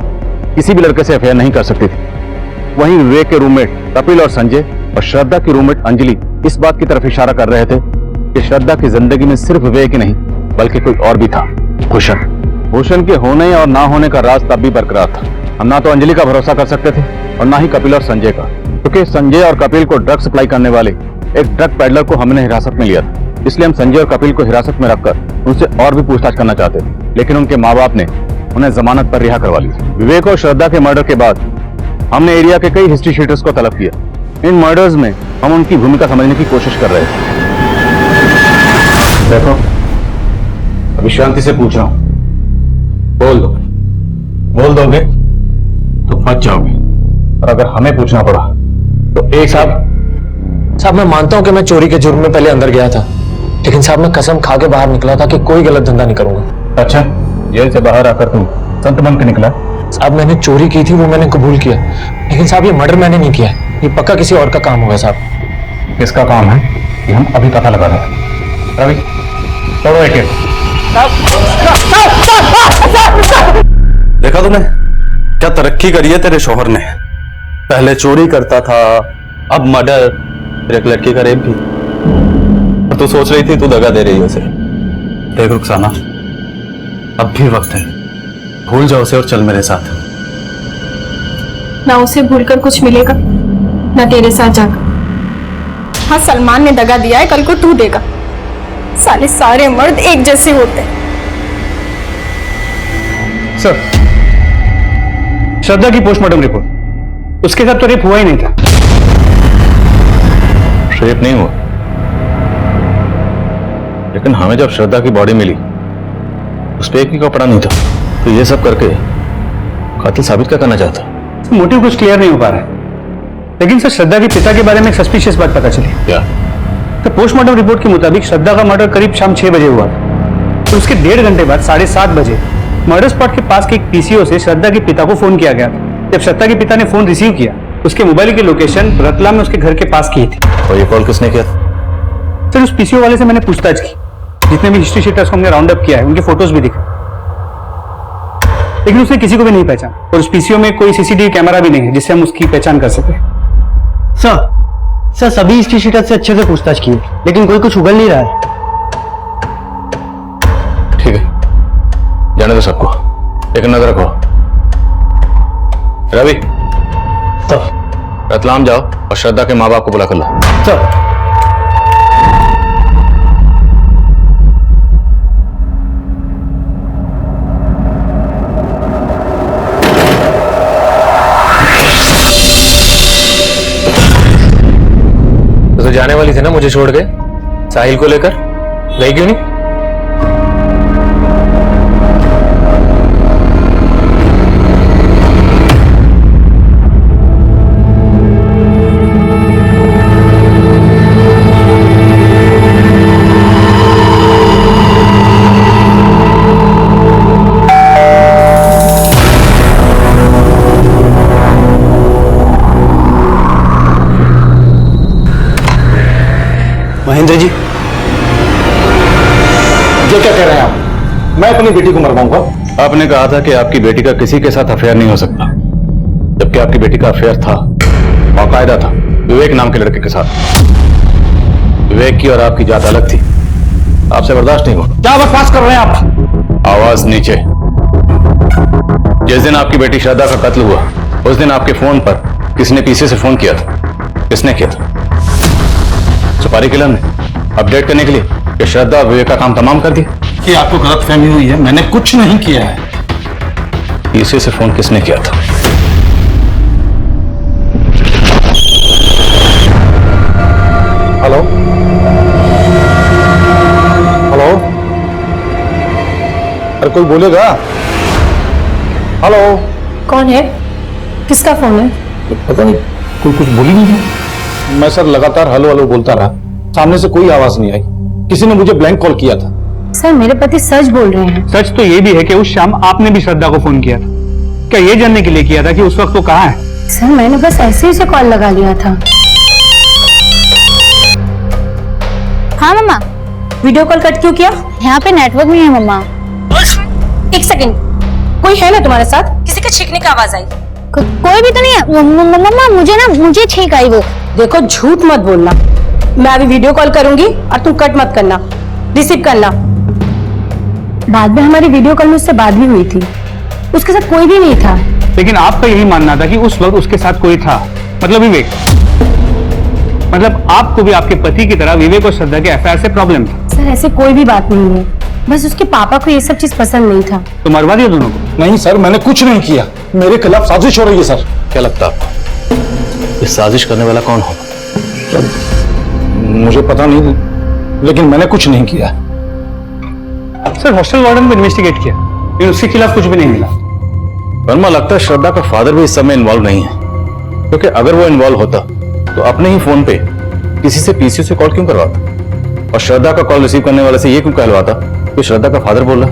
किसी भी लड़के से अफेयर नहीं कर सकती थी। वहीं विवेक के रूममेट कपिल और संजय और श्रद्धा की रूममेट अंजलि इस बात की तरफ इशारा कर रहे थे कि श्रद्धा की जिंदगी में सिर्फ विवेक ही नहीं बल्कि कोई और भी था, भूषण। भूषण के होने और ना होने का राज तब भी बरकरार था। हम ना तो अंजलि का भरोसा कर सकते थे और ना ही कपिल और संजय का, क्योंकि संजय और कपिल को ड्रग सप्लाई करने वाले एक ड्रग पेडलर को हमने हिरासत में लिया था। इसलिए हम संजय और कपिल को हिरासत में रखकर उनसे और भी पूछताछ करना चाहते थे, लेकिन उनके माँ बाप ने उन्हें जमानत पर रिहा करवा लिया। विवेक और श्रद्धा के मर्डर के बाद हमने एरिया के कई हिस्ट्री शीटर्स को तलब किया। इन मर्डर्स में हम उनकी भूमिका समझने की कोशिश कर रहे थे। देखो अभी शांति से पूछ रहा हूं, बोल दोगे तो बच जाओगे, और अगर हमें पूछना पड़ा तो एक साहब मैं मानता हूं कि मैं चोरी के जुर्म में पहले अंदर गया था, लेकिन साहब मैं कसम खा के बाहर निकला था कि कोई गलत धंधा नहीं करूंगा। अच्छा, जेल से बाहर आकर तुम संत बन के निकला? साहब मैंने चोरी की थी, वो मैंने कबूल किया, लेकिन साहब ये मर्डर मैंने नहीं किया, ये पक्का किसी और का काम होगा साहब। किसका काम है ये हम अभी पता लगा रहे हैं। रवि तोड़ो एक देखा तूने क्या तरक्की करी है तेरे शोहर ने। पहले चोरी करता था, अब मर्डर, फिर एक लड़की का रेप भी। और तू सोच रही थी तू दगा दे रही है उसे। देख रुखसाना, अब भी वक्त है, भूल जाओ उसे और चल मेरे साथ। ना उसे भूलकर कुछ मिलेगा न तेरे साथ जाकर। हाँ, सलमान ने दगा दिया है, कल को तू देगा। साले सारे मर्द एक जैसे होते हैं। सर, श्रद्धा की पोस्टमार्टम रिपोर्ट, उसके साथ तो रेप हुआ ही नहीं था। रेप नहीं हुआ, लेकिन हमें जब श्रद्धा की बॉडी मिली उस पर एक भी कपड़ा नहीं था, तो ये सब करके कातिल साबित क्या करना चाहता? मोटिव कुछ क्लियर नहीं हो पा रहा है, लेकिन सर श्रद्धा के पिता के बारे में एक सस्पिशियस बात पता चली। क्या? तो पोस्टमार्टम रिपोर्ट के मुताबिक श्रद्धा का मर्डर करीब शाम 6 बजे हुआ था। तो उसके 1.5 घंटे बाद 7:30 बजे मर्डर स्पॉट के पास के एक पीसीओ से श्रद्धा के पिता को फोन किया गया था। जब श्रद्धा के पिता ने फोन रिसीव किया, उसके मोबाइल की लोकेशन रतलाम में उसके घर के पास की थी। और ये कॉल किसने किया? सर, उस पीसीओ वाले से मैंने पूछताछ की, जितने भी हिस्ट्री शीटर्स को हमने राउंड अप किया है उनके फोटोज भी दिखे, लेकिन उसने किसी को भी नहीं पहचाना। और उस पीसीओ में कोई सीसीटीवी कैमरा भी नहीं है जिससे हम उसकी पहचान कर सके। सर सभी हिस्ट्री शीटर से अच्छे से पूछताछ की, लेकिन कोई कुछ उगल नहीं रहा है। ठीक है, जाने दो सबको, लेकिन नजर रखो। रवि, रतलाम जाओ और श्रद्धा के माँ बाप को बुला कर लो। सर, तो जाने वाली थी ना मुझे छोड़ के साहिल को लेकर, गई क्यों नहीं? महेंद्र जी, ये क्या कह रहे हैं आप? मैं अपनी बेटी को मरवाऊंगा? आपने कहा था कि आपकी बेटी का किसी के साथ अफेयर नहीं हो सकता, जबकि आपकी बेटी का अफेयर था, बाकायदा था, विवेक नाम के लड़के के साथ। विवेक की और आपकी जात अलग थी, आपसे बर्दाश्त नहीं हुआ। क्या बकवास कर रहे हैं आप? आवाज नीचे। जिस दिन आपकी बेटी श्रद्धा का कत्ल हुआ, उस दिन आपके फोन पर किसने पीछे से फोन किया था? किसने किया था? सुपारी किलर ने, अपडेट करने के लिए कि श्रद्धा और विवेक का काम तमाम कर दिया। कि आपको गलतफहमी हुई है, मैंने कुछ नहीं किया है। पीछे से फोन किसने किया था? हेलो हेलो, अरे कोई बोलेगा? हेलो, कौन है? किसका फोन है? पता नहीं, कोई कुछ बोली नहीं है। मैं सर लगातार हेलो हेलो बोलता रहा, सामने से कोई आवाज नहीं आई। किसी ने मुझे ब्लैंक कॉल किया था। सर, मेरे पति सच बोल रहे हैं। सच तो ये भी है कि उस शाम आपने भी श्रद्धा को फोन किया था। क्या ये जानने के लिए किया था कि उस वक्त वो कहाँ है? सर, मैंने बस ऐसे ही उसे कॉल लगा लिया था। हाँ मम्मा। वीडियो कॉल कट क्यों किया? यहाँ पे नेटवर्क नहीं है मम्मा। एक सेकंड, कोई है ना तुम्हारे साथ? किसी के छींकने की आवाज आई? कोई भी तो नहीं है मम्मा। मुझे छींक आई वो। देखो, झूठ मत बोलना। मैं अभी वीडियो कॉल करूंगी और तुम कट मत करना, रिसीव करना। बाद में हमारी वीडियो कॉल में उससे बात भी हुई थी, उसके साथ कोई भी नहीं था। लेकिन आपका यही मानना था कि उस वक्त उसके साथ कोई था, मतलब विवेक। मतलब आपको भी आपके पति की तरह विवेक और श्रद्धा के अफेयर से प्रॉब्लम था। सर, ऐसे कोई भी बात नहीं है, बस उसके पापा को ये सब चीज पसंद नहीं था। तो मरवा दिया दोनों को? नहीं सर, मैंने कुछ नहीं किया। मेरे खिलाफ साजिश हो रही है सर। क्या लगता है आपको इस साजिश करने वाला कौन होगा? मुझे पता नहीं, लेकिन मैंने कुछ नहीं किया। सर, हॉस्टल वार्डन को इन्वेस्टिगेट किया, लेकिन उसके खिलाफ कुछ भी नहीं मिला। वर्मा, लगता है श्रद्धा का फादर भी इस सब में इन्वॉल्व नहीं है, क्योंकि अगर वो इन्वॉल्व होता तो अपने ही फोन पे किसी से पीसीओ से कॉल क्यों करवाता, और श्रद्धा का कॉल रिसीव करने वाले से ये क्यों कहलवाता कि श्रद्धा का फादर बोल रहा?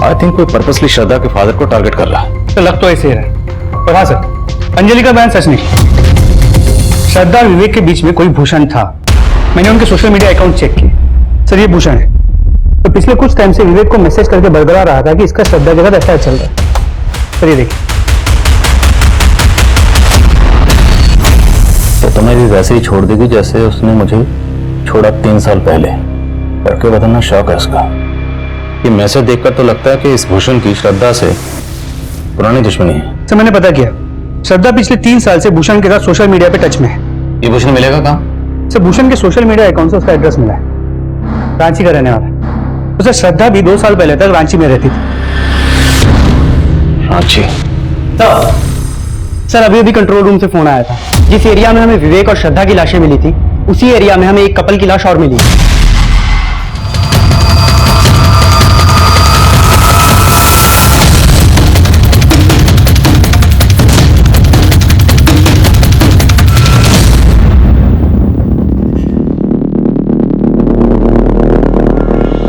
आई थिंक कोई पर्पसली श्रद्धा के फादर को टारगेट कर रहा है। तो लग तो ऐसे ही रहा है। और हाँ सर, अंजलि का बयान सच नहीं। श्रद्धा और विवेक के बीच में कोई भूषण था। मैंने उनके सोशल मीडिया अकाउंट चेक किए। सर, ये भूषण है। तो पिछले कुछ टाइम से विवेक को मैसेज करके बरकरार रहा था कि इसका श्रद्धा के साथ अफेयर चल रहा है। सर, ये देखिए। तो तुम्हें भी वैसे ही छोड़ देगी जैसे उसने मुझे छोड़ा 3 साल पहले। करके बताना शौक है उसका। ये मैसेज देखकर तो लगता है कि इस भूषण की श्रद्धा से पुरानी दुश्मनी है। सर, मैंने पता किया, श्रद्धा पिछले 3 साल से भूषण के साथ सोशल मीडिया पे टच में है। ये भूषण मिलेगा कहाँ? सर भूषण के सोशल मीडिया अकाउंट से उसका एड्रेस मिला है, रांची का रहने वाला है। तो सर श्रद्धा भी 2 साल पहले तक रांची में रहती थी। रांची? सर अभी अभी कंट्रोल रूम से फोन आया था। जिस एरिया में हमें विवेक और श्रद्धा की लाशें मिली थी, उसी एरिया में हमें एक कपल की लाश और मिली।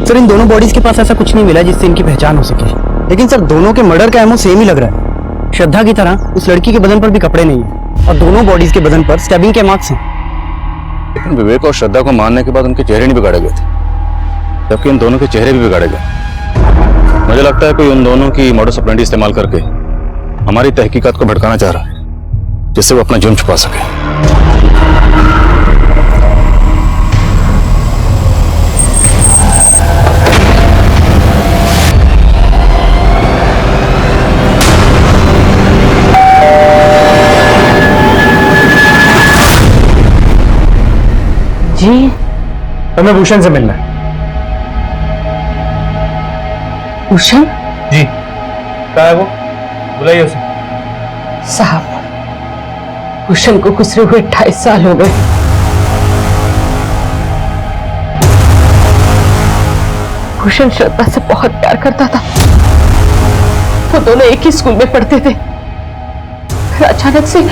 सर इन दोनों बॉडीज के पास ऐसा कुछ नहीं मिला जिससे इनकी पहचान हो सके, लेकिन सर दोनों के मर्डर का एमओ सेम ही लग रहा है। श्रद्धा की तरह उस लड़की के बदन पर भी कपड़े नहीं है और दोनों बॉडीज के बदन पर स्टैबिंग के मार्क्स हैं। लेकिन विवेक और श्रद्धा को मारने के बाद उनके चेहरे नहीं बिगाड़े गए थे, जबकि इन दोनों के चेहरे भी बिगाड़े गए। मुझे लगता है कोई उन दोनों की मॉडस ऑपरेंडी इस्तेमाल करके हमारी तहकीकात को भटकाना चाह रहा है, जिससे वो अपना जुर्म छुपा सके। जी हमें भूषण से मिलना है। भूषण? जी कहाँ है वो? बुलाइए उसे। साहब भूषण को गुजरे हुए 28 साल हो गए। भूषण श्रद्धा से बहुत प्यार करता था। वो दोनों एक ही स्कूल में पढ़ते थे। फिर अचानक से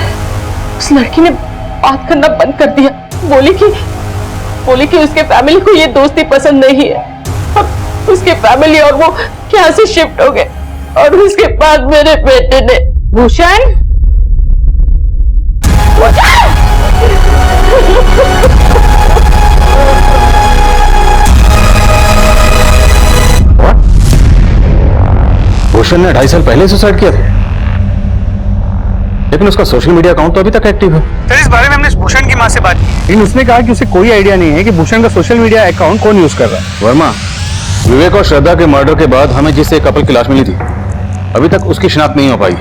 उस लड़की ने बात करना बंद कर दिया। बोली कि उसके फैमिली को ये दोस्ती पसंद नहीं है। अब उसके फैमिली और वो यहाँ से शिफ्ट हो गए और उसके बाद मेरे बेटे ने भूषण भूषण ने 2.5 साल पहले सुसाइड किया था, लेकिन उसका सोशल मीडिया अकाउंट तो अभी तक एक्टिव है। सर इस बारे में हमने भूषण की मां से बात की, लेकिन उसने कहा कि उसे कोई आइडिया नहीं है कि भूषण का सोशल मीडिया अकाउंट कौन यूज कर रहा है। वर्मा, विवेक और श्रद्धा के मर्डर के बाद हमें जिस एक कपल की लाश मिली थी, अभी तक उसकी शिनाख्त नहीं हो पाई।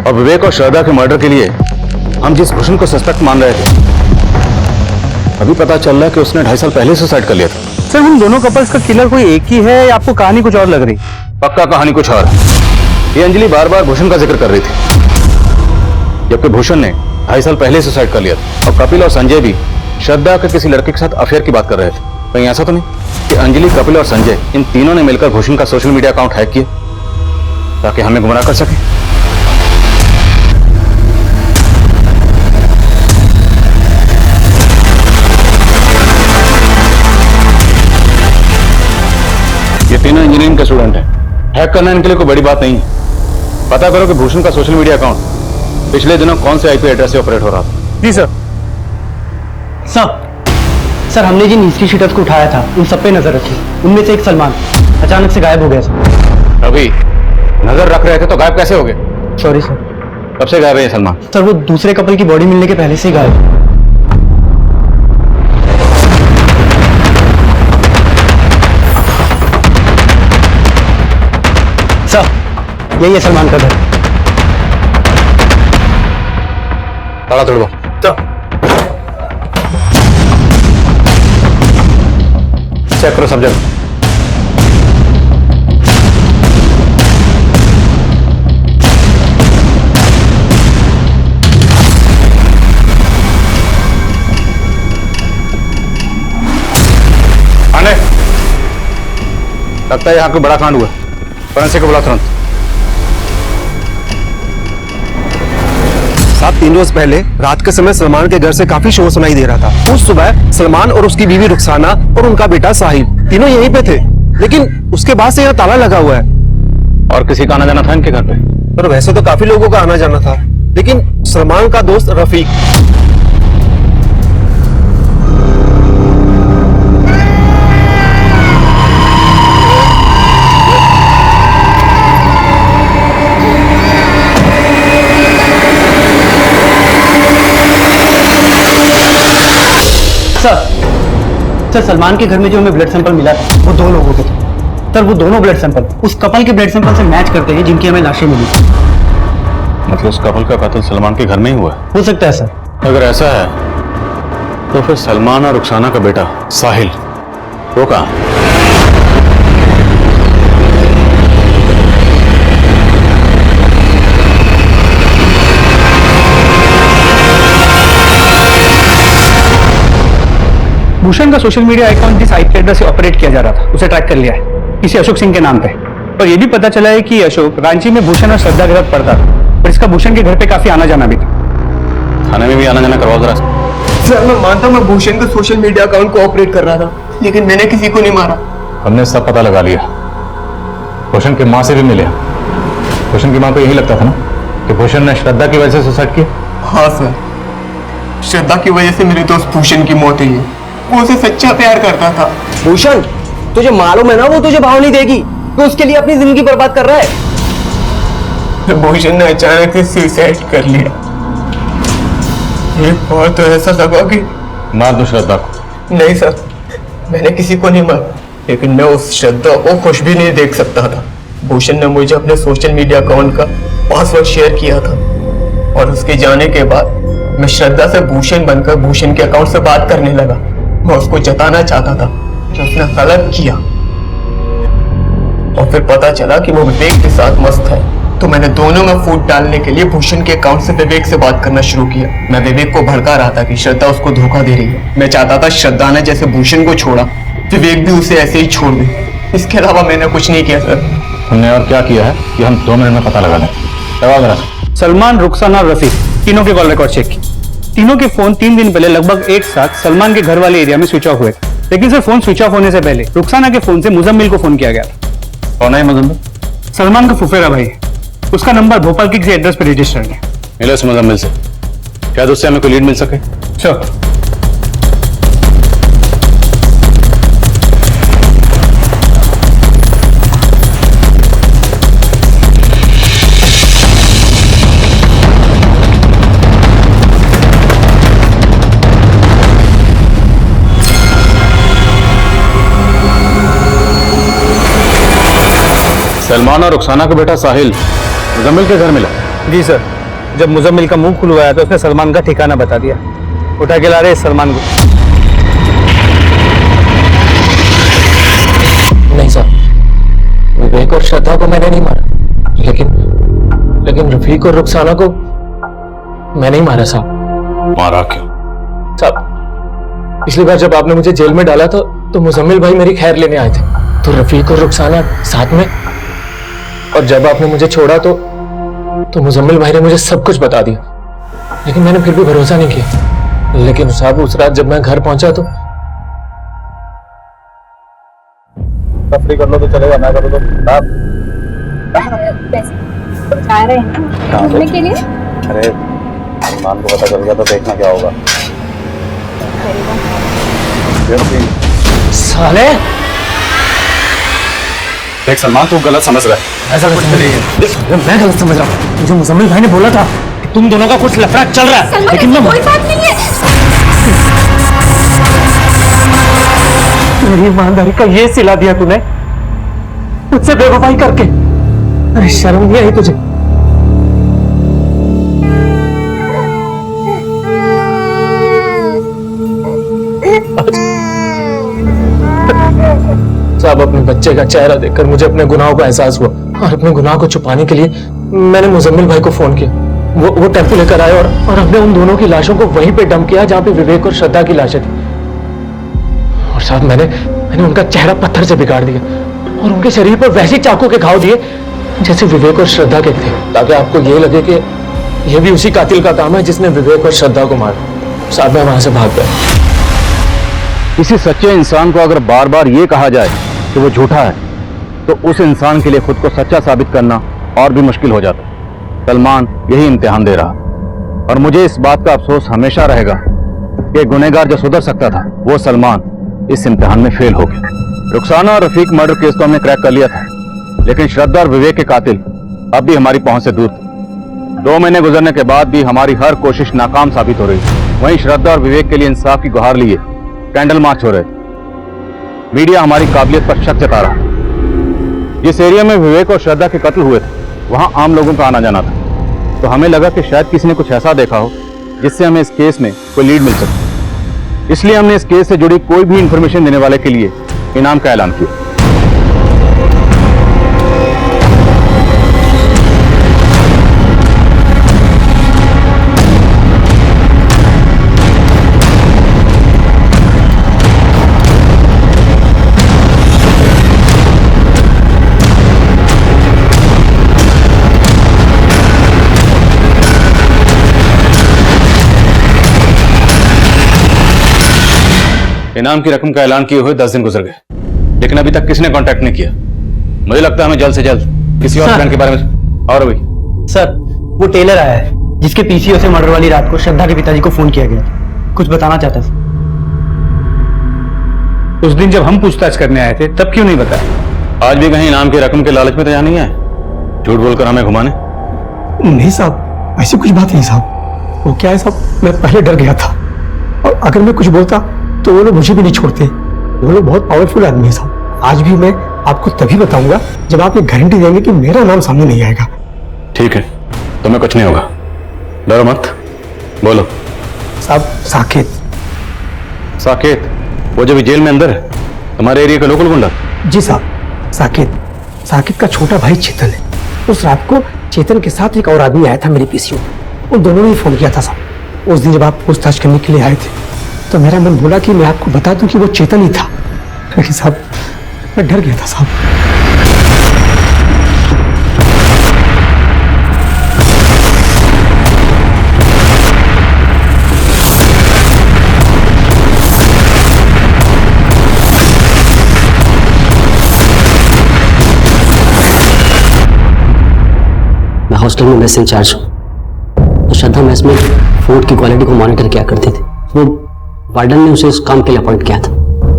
और विवेक और श्रद्धा के मर्डर के लिए हम जिस भूषण को सस्पेक्ट मान रहे थे, अभी पता चल रहा है कि उसने 2.5 साल पहले सुसाइड कर लिया था। सर उन दोनों कपल्स का किलर कोई एक ही है या आपको कहानी कुछ और लग रही? पक्का कहानी कुछ और। ये अंजलि बार बार भूषण का जिक्र कर रही थी, जबकि भूषण ने 2.5 साल पहले सुसाइड कर लिया था। और कपिल और संजय भी श्रद्धा के किसी लड़के के साथ अफेयर की बात कर रहे थे। कहीं ऐसा तो नहीं कि अंजलि, कपिल और संजय इन तीनों ने मिलकर भूषण का सोशल मीडिया अकाउंट हैक किया ताकि हमें गुमराह कर सके? ये तीनों इंजीनियरिंग के स्टूडेंट हैं। हैक करना इनके लिए कोई बड़ी बात नहीं है। पता करो कि भूषण का सोशल मीडिया अकाउंट पिछले दिनों कौन से आईपी एड्रेस से ऑपरेट हो रहा था। जी सर। सर हमने जिन हिस्ट्री शीटर्स को उठाया था उन सब पे नजर रखी। उनमें से एक सलमान अचानक से गायब हो गया सर। अभी नजर रख रहे थे तो गायब कैसे हो गए? Sorry sir. कब से गायब है सलमान? सर वो दूसरे कपल की बॉडी मिलने के पहले से ही गायब। सर यही है सलमान का घर। ताला तोड़ो। चेक करो सब जगह। आने लगता है यहाँ कोई बड़ा कांड हुआ। फोरेंसिक को बुला तुरंत। साहब 3 रोज पहले रात के समय सलमान के घर से काफी शोर सुनाई दे रहा था। उस सुबह सलमान और उसकी बीवी रुखसाना और उनका बेटा साहिब तीनों यहीं पे थे, लेकिन उसके बाद से यहाँ ताला लगा हुआ है। और किसी का आना जाना था इनके घर पे? पर वैसे तो काफी लोगों का आना जाना था, लेकिन सलमान का दोस्त रफीक। सर सलमान के घर में जो हमें ब्लड सैंपल मिला था वो 2 लोगों के थे। सर वो दोनों ब्लड सैंपल उस कपल के ब्लड सैंपल से मैच करते हैं जिनकी हमें लाशें मिली। मतलब उस कपल का कत्ल सलमान के घर में ही हुआ है? हो सकता है सर। अगर ऐसा है तो फिर सलमान और रुखसाना का बेटा साहिल वो कहाँ है? भूषण का सोशल मीडिया अकाउंट जिस आईपी एड्रेस से ऑपरेट किया जा रहा था उसे ट्रैक कर लिया है, किसी अशोक सिंह के नाम पे। और ये भी पता चला है कि अशोक रांची में भूषण और श्रद्धा के साथ पढ़ता था, और इसका भूषण के घर पे काफी आना जाना भी था। थाने में भी आना जाना करवाओ जरा। सर मैं मानता हूं मैं भूषण के सोशल मीडिया अकाउंट को ऑपरेट कर रहा था, लेकिन मैंने किसी को नहीं मारा। हमने सब पता लगा लिया, भूषण की माँ से भी मिले। भूषण की माँ को यही लगता था ना कि भूषण ने श्रद्धा की वजह से सुसाइड किया? हाँ सर, श्रद्धा की वजह से मेरे दोस्त भूषण की मौत हुई है। वो उसे सच्चा प्यार करता था। भूषण तुझे मालूम है ना वो तुझे भाव नहीं देगी, तो उसके लिए अपनी जिंदगी बर्बाद कर रहा है। भूषण ने अचानक से सुसाइड कर लिया। एक बार तो ऐसा लगा कि मार दो श्रद्धा को। नहीं सर, मैंने किसी को नहीं मारा, लेकिन मैं उस श्रद्धा को खुश भी नहीं देख सकता था। भूषण ने मुझे अपने सोशल मीडिया अकाउंट का पासवर्ड शेयर किया था, और उसके जाने के बाद मैं श्रद्धा से भूषण बनकर भूषण के अकाउंट से बात करने लगा। मैं उसको जताना चाहता था कि उसने गलत किया, और फिर पता चला कि वो विवेक के साथ मस्त है। तो मैंने दोनों में फूट डालने के लिए भूषण के अकाउंट से विवेक से बात करना शुरू किया। मैं विवेक को भड़का रहा था कि श्रद्धा उसको धोखा दे रही है। मैं चाहता था श्रद्धा ने जैसे भूषण को छोड़ा, विवेक भी उसे ऐसे ही छोड़ दे। इसके अलावा मैंने कुछ नहीं किया सर। हमने और क्या किया है कि हम 2 मिनट में पता लगा लें। करवाओ जरा। सलमान, रुखसाना और रफीक तीनों के कॉल रिकॉर्ड चेक किए। तीनों के फोन 3 दिन पहले लगभग एक साथ सलमान के घर वाले एरिया में स्विच ऑफ हुए थे, लेकिन सर फोन स्विच ऑफ होने से पहले रुखसाना के फोन से मुजम्मिल को फोन किया गया था। कौन है मुजम्मिल? सलमान का फुफेरा भाई है। उसका नंबर भोपाल के किसी एड्रेस पर रजिस्टर्ड है। मिलो इस मुजम्मिल से, शायद उससे हमें कोई लीड मिल सके। श्योर। सलमान और रुखसाना का बेटा साहिल मुजम्मिल के घर मिला? जी सर, जब मुजम्मिल का मुंह खुलवाया तो उसने सलमान का ठिकाना बता दिया। उठा के ला रहे सलमान को। नहीं सर, विवेक और श्रद्धा को मैंने नहीं मारा, लेकिन रफीक और रुखसाना को मैंने ही मारा साहब। मारा क्यों? साहब पिछली बार जब आपने मुझे जेल में डाला था तो मुजम्मिल भाई मेरी खैर लेने आए थे, तो रफीक और रुखसाना साथ में, और जब आपने मुझे छोड़ा तो मुजम्मिल भाई ने मुझे सब कुछ बता दिया, लेकिन मैंने फिर भी भरोसा नहीं किया। लेकिन साहब उस रात जब मैं घर पहुंचा तो तफरी कर लो तो चलेगा, ना करो तो आप जा रहे हैं ना घूमने के लिए। अरे सलमान को पता चल गया तो देखना क्या होगा। साले देख सलमान तू गलत समझ रहा है। ऐसा कुछ नहीं है, मैं गलत समझ रहा हूँ। मुझे मुजम्मिल भाई ने बोला था कि तुम दोनों का कुछ लफड़ा चल रहा है, लेकिन मैं कोई बात नहीं है। मेरी ईमानदारी का ये सिला दिया तूने मुझसे बेवफाई करके। अरे शर्म नहीं आई तुझे? साहब अपने बच्चे का चेहरा देखकर मुझे अपने गुनाहों का एहसास हुआ, और अपने गुनाह को छुपाने के लिए मैंने मुजम्मिल भाई को फोन किया। वो टेम्पो लेकर आए और हमने उन दोनों की लाशों को वहीं पे डंप किया जहां पे विवेक और श्रद्धा की लाशें थी। और साहब मैंने उनका चेहरा पत्थर से बिगाड़ दिया और उनके शरीर पर वैसे चाकू के घाव दिए जैसे विवेक और श्रद्धा के थे, ताकि आपको ये लगे कि ये भी उसी कातिल का काम है जिसने विवेक और श्रद्धा को मारा। साहब मैं वहां से भाग गया। किसी सच्चे इंसान को अगर बार बार ये कहा जाए कि वो झूठा है, तो उस इंसान के लिए खुद को सच्चा साबित करना और भी मुश्किल हो जाता है। सलमान यही इम्तिहान दे रहा, और मुझे इस बात का अफसोस हमेशा रहेगा कि गुनहगार जो सुधर सकता था वो सलमान इस इम्तिहान में फेल हो गया। रुखसाना और रफीक मर्डर केस तो हमने क्रैक कर लिया था, लेकिन श्रद्धा और विवेक के कातिल अब भी हमारी पहुंच से दूर थे। 2 महीने गुजरने के बाद भी हमारी हर कोशिश नाकाम साबित हो रही थी। वहीं श्रद्धा और विवेक के लिए इंसाफ की गुहार लिए कैंडल मार्च हो रहे थे। मीडिया हमारी काबिलियत पर शक जता रहा। जिस एरिया में विवेक और श्रद्धा के कत्ल हुए थे वहां आम लोगों का आना जाना था, तो हमें लगा कि शायद किसी ने कुछ ऐसा देखा हो जिससे हमें इस केस में कोई लीड मिल सके। इसलिए हमने इस केस से जुड़ी कोई भी इंफॉर्मेशन देने वाले के लिए इनाम का ऐलान किया। इनाम की रकम का ऐलान किए हुए 10 दिन गुजर गए, लेकिन अभी तक किसी ने कांटेक्ट नहीं किया। मुझे लगता है हमें जल्द से जल्द किसी और प्लान के बारे में। और अभी सर, वो टेलर आया है जिसके पीसीओ से मर्डर वाली रात को श्रद्धा के पिताजी को फोन किया गया था। कुछ बताना चाहता था। उस दिन जब हम पूछताछ करने आए थे तब क्यों नहीं बताया? आज भी कहीं इनाम की रकम के लालच में तो यहाँ नहीं आए, झूठ बोलकर हमें घुमाने? नहीं साहब, ऐसी कुछ बात नहीं साहब। वो क्या है साहब, मैं पहले डर गया था, और अगर मैं कुछ बोलता तो वो लोग मुझे भी नहीं छोड़ते। वो लोग बहुत पावरफुल आदमी है साहब। आज भी मैं आपको तभी बताऊंगा जब आप ये गारंटी देंगे कि मेरा नाम सामने नहीं आएगा। ठीक है, तुम्हें कुछ नहीं होगा, डरो मत। बोलो। साहब, साकेत। साकेत? वो जो भी जेल में अंदर है, तुम्हारे एरिया का लोकल गुंडा? जी साहब, साकेत। साकेत का छोटा भाई चेतन है। उस रात को चेतन के साथ एक और आदमी आया था मेरे पीसीओ। उन दोनों ने फोन किया था साहब। उस दिन जब आप पूछताछ करने के लिए आए थे तो मेरा मन बोला कि मैं आपको बता दूं कि वो चेतन ही था, लेकिन साहब मैं डर गया था साहब। मैं हॉस्टल में मेस इंचार्ज हूँ, तो श्रद्धा मेस में फूड की क्वालिटी को मॉनिटर किया करती थी। वो वार्डन ने उसे इस काम के लिए अपॉइंट किया था।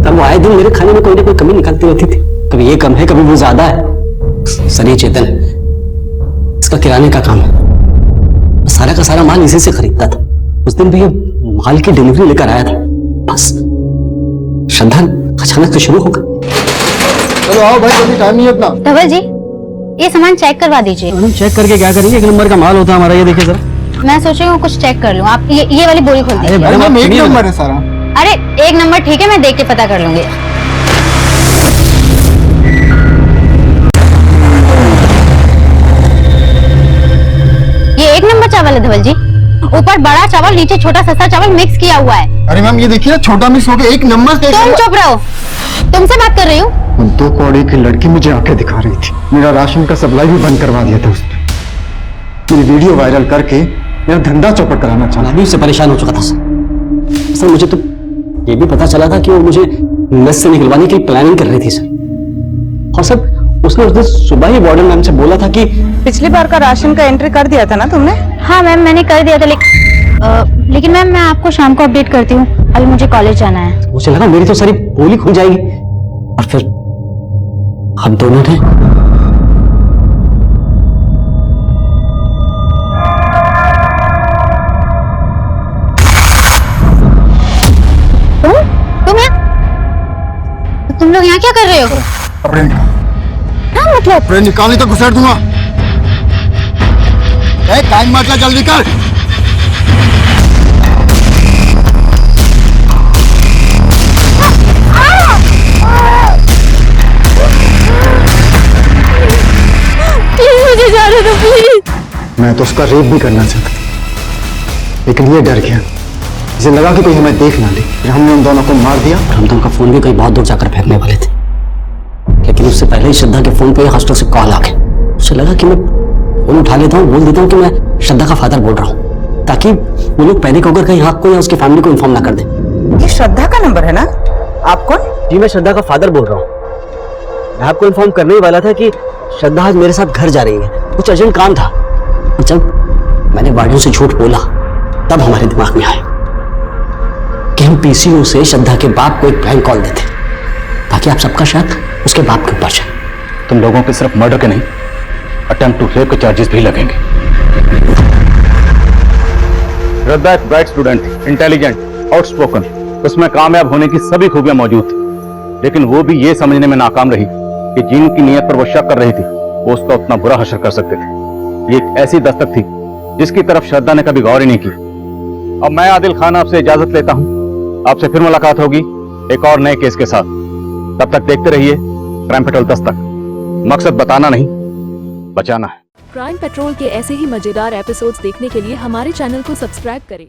तब वो आए दिन मेरे खाने में कोई ना कोई कमी निकलती रहती थी। कभी ये कम है, कभी वो ज्यादा है। सर, ये चेतन है, इसका किराने का काम है, सारा का सारा माल इसी से खरीदता था। उस दिन भी ये माल की डिलीवरी लेकर आया था, बस श्रद्धा अचानक से शुरू हो गई। चलो आओ भाई, अभी टाइम नहीं है अपना। धवल जी, ये सामान चेक करवा दीजिए। मैडम, चेक करके क्या करेंगे? एक नंबर का माल होता है हमारा, ये देखिए जरा। मैं सोच रही हूँ कुछ चेक कर लूँ। आप ये वाली बोरी खोल दीजिए। मैडम, एक नंबर है सारा। अरे एक नंबर ठीक है, मैं देख के पता कर लूंगी। ये एक नंबर चावल है धवल जी, ऊपर बड़ा चावल, नीचे छोटा सस्ता चावल मिक्स किया हुआ है। अरे मैम, ये देखिए ना, छोटा मिक्स हो गया, एक नंबर। तुम चुप रहो, तुमसे बात कर रही हूँ। उन 2 कौड़ी की लड़की मुझे आंखें दिखा रही थी। मेरा राशन का सप्लाई भी बंद करवा दिया था उसने। मेरी वीडियो वायरल करके मेरा धंधा चौपट कराना चाहा। मैं भी उससे परेशान हो चुका था सर। मुझे तो ये भी पता चला था कि वो मुझे मेस से निकलवाने की प्लानिंग कर रही थी सर। और सर, उसने उस दिन सुबह ही वार्डन मैम से बोला था कि पिछली बार का राशन का एंट्री कर दिया था ना तुमने? हाँ मैम, मैंने कर दिया था, लेकिन मैम मैं आपको शाम को अपडेट करती हूँ, अभी मुझे कॉलेज जाना है। मुझे लगा मेरी तो सारी बोली खुल जाएगी, और फिर हम दोनों ने तुम लोग यहाँ क्या कर रहे हो? कपड़े निकाल। हाँ मतलब? कपड़े निकाल, नहीं तो घुसेड़ दूंगा। टाइम मत, जल्दी कर। प्लीज मुझे जाने दो, प्लीज। मैं तो उसका रेप भी करना चाहता था, लेकिन ये डर गया। इसे लगा कि कोई हमें देख ना ले। फिर हमने उन दोनों को मार दिया। हम दोनों का फोन भी कहीं बहुत दूर जाकर फेंकने वाले थे, लेकिन उससे पहले ही श्रद्धा के फोन पे हॉस्टल से कॉल आ गया। उसे लगा कि मैं फोन उठा लेता हूँ, बोल देता हूँ कि मैं श्रद्धा का फादर बोल रहा हूँ, ताकि वो लोग पैनिक होकर कहीं आपको या उसकी फैमिली को इन्फॉर्म ना कर दे। ये श्रद्धा का नंबर है ना? आप कौन? जी, मैं श्रद्धा का फादर बोल रहा हूँ। मैं आपको इन्फॉर्म करने ही वाला था कि श्रद्धा आज मेरे साथ घर जा रही है, कुछ अर्जेंट काम था। जब मैंने वार्डन से झूठ बोला तब हमारे दिमाग में आया कि हम पीसीओ से श्रद्धा के बाप को एक प्रैंक कॉल देते, ताकि आप सबका शक उसके बाप के ऊपर जाए। तुम लोगों के सिर्फ मर्डर के नहीं, अटेम्प्ट टू रेप के चार्जेस भी लगेंगे। श्रद्धा एक ब्राइट स्टूडेंट थी, इंटेलिजेंट, आउटस्पोकन, उसमें कामयाब होने की सभी खूबियां मौजूद थी, लेकिन वो भी ये समझने में नाकाम रही कि जिनकी नीयत पर वो शक कर रही थी वो उसका उतना बुरा हशर कर सकते थे। ये एक ऐसी दस्तक थी जिसकी तरफ श्रद्धा ने कभी गौर ही नहीं की। अब मैं आदिल खान आपसे इजाजत लेता हूं। आपसे फिर मुलाकात होगी एक और नए केस के साथ। तब तक देखते रहिए क्राइम पेट्रोल दस्तक। मकसद बताना नहीं, बचाना है। क्राइम पेट्रोल के ऐसे ही मजेदार एपिसोड्स देखने के लिए हमारे चैनल को सब्सक्राइब करें।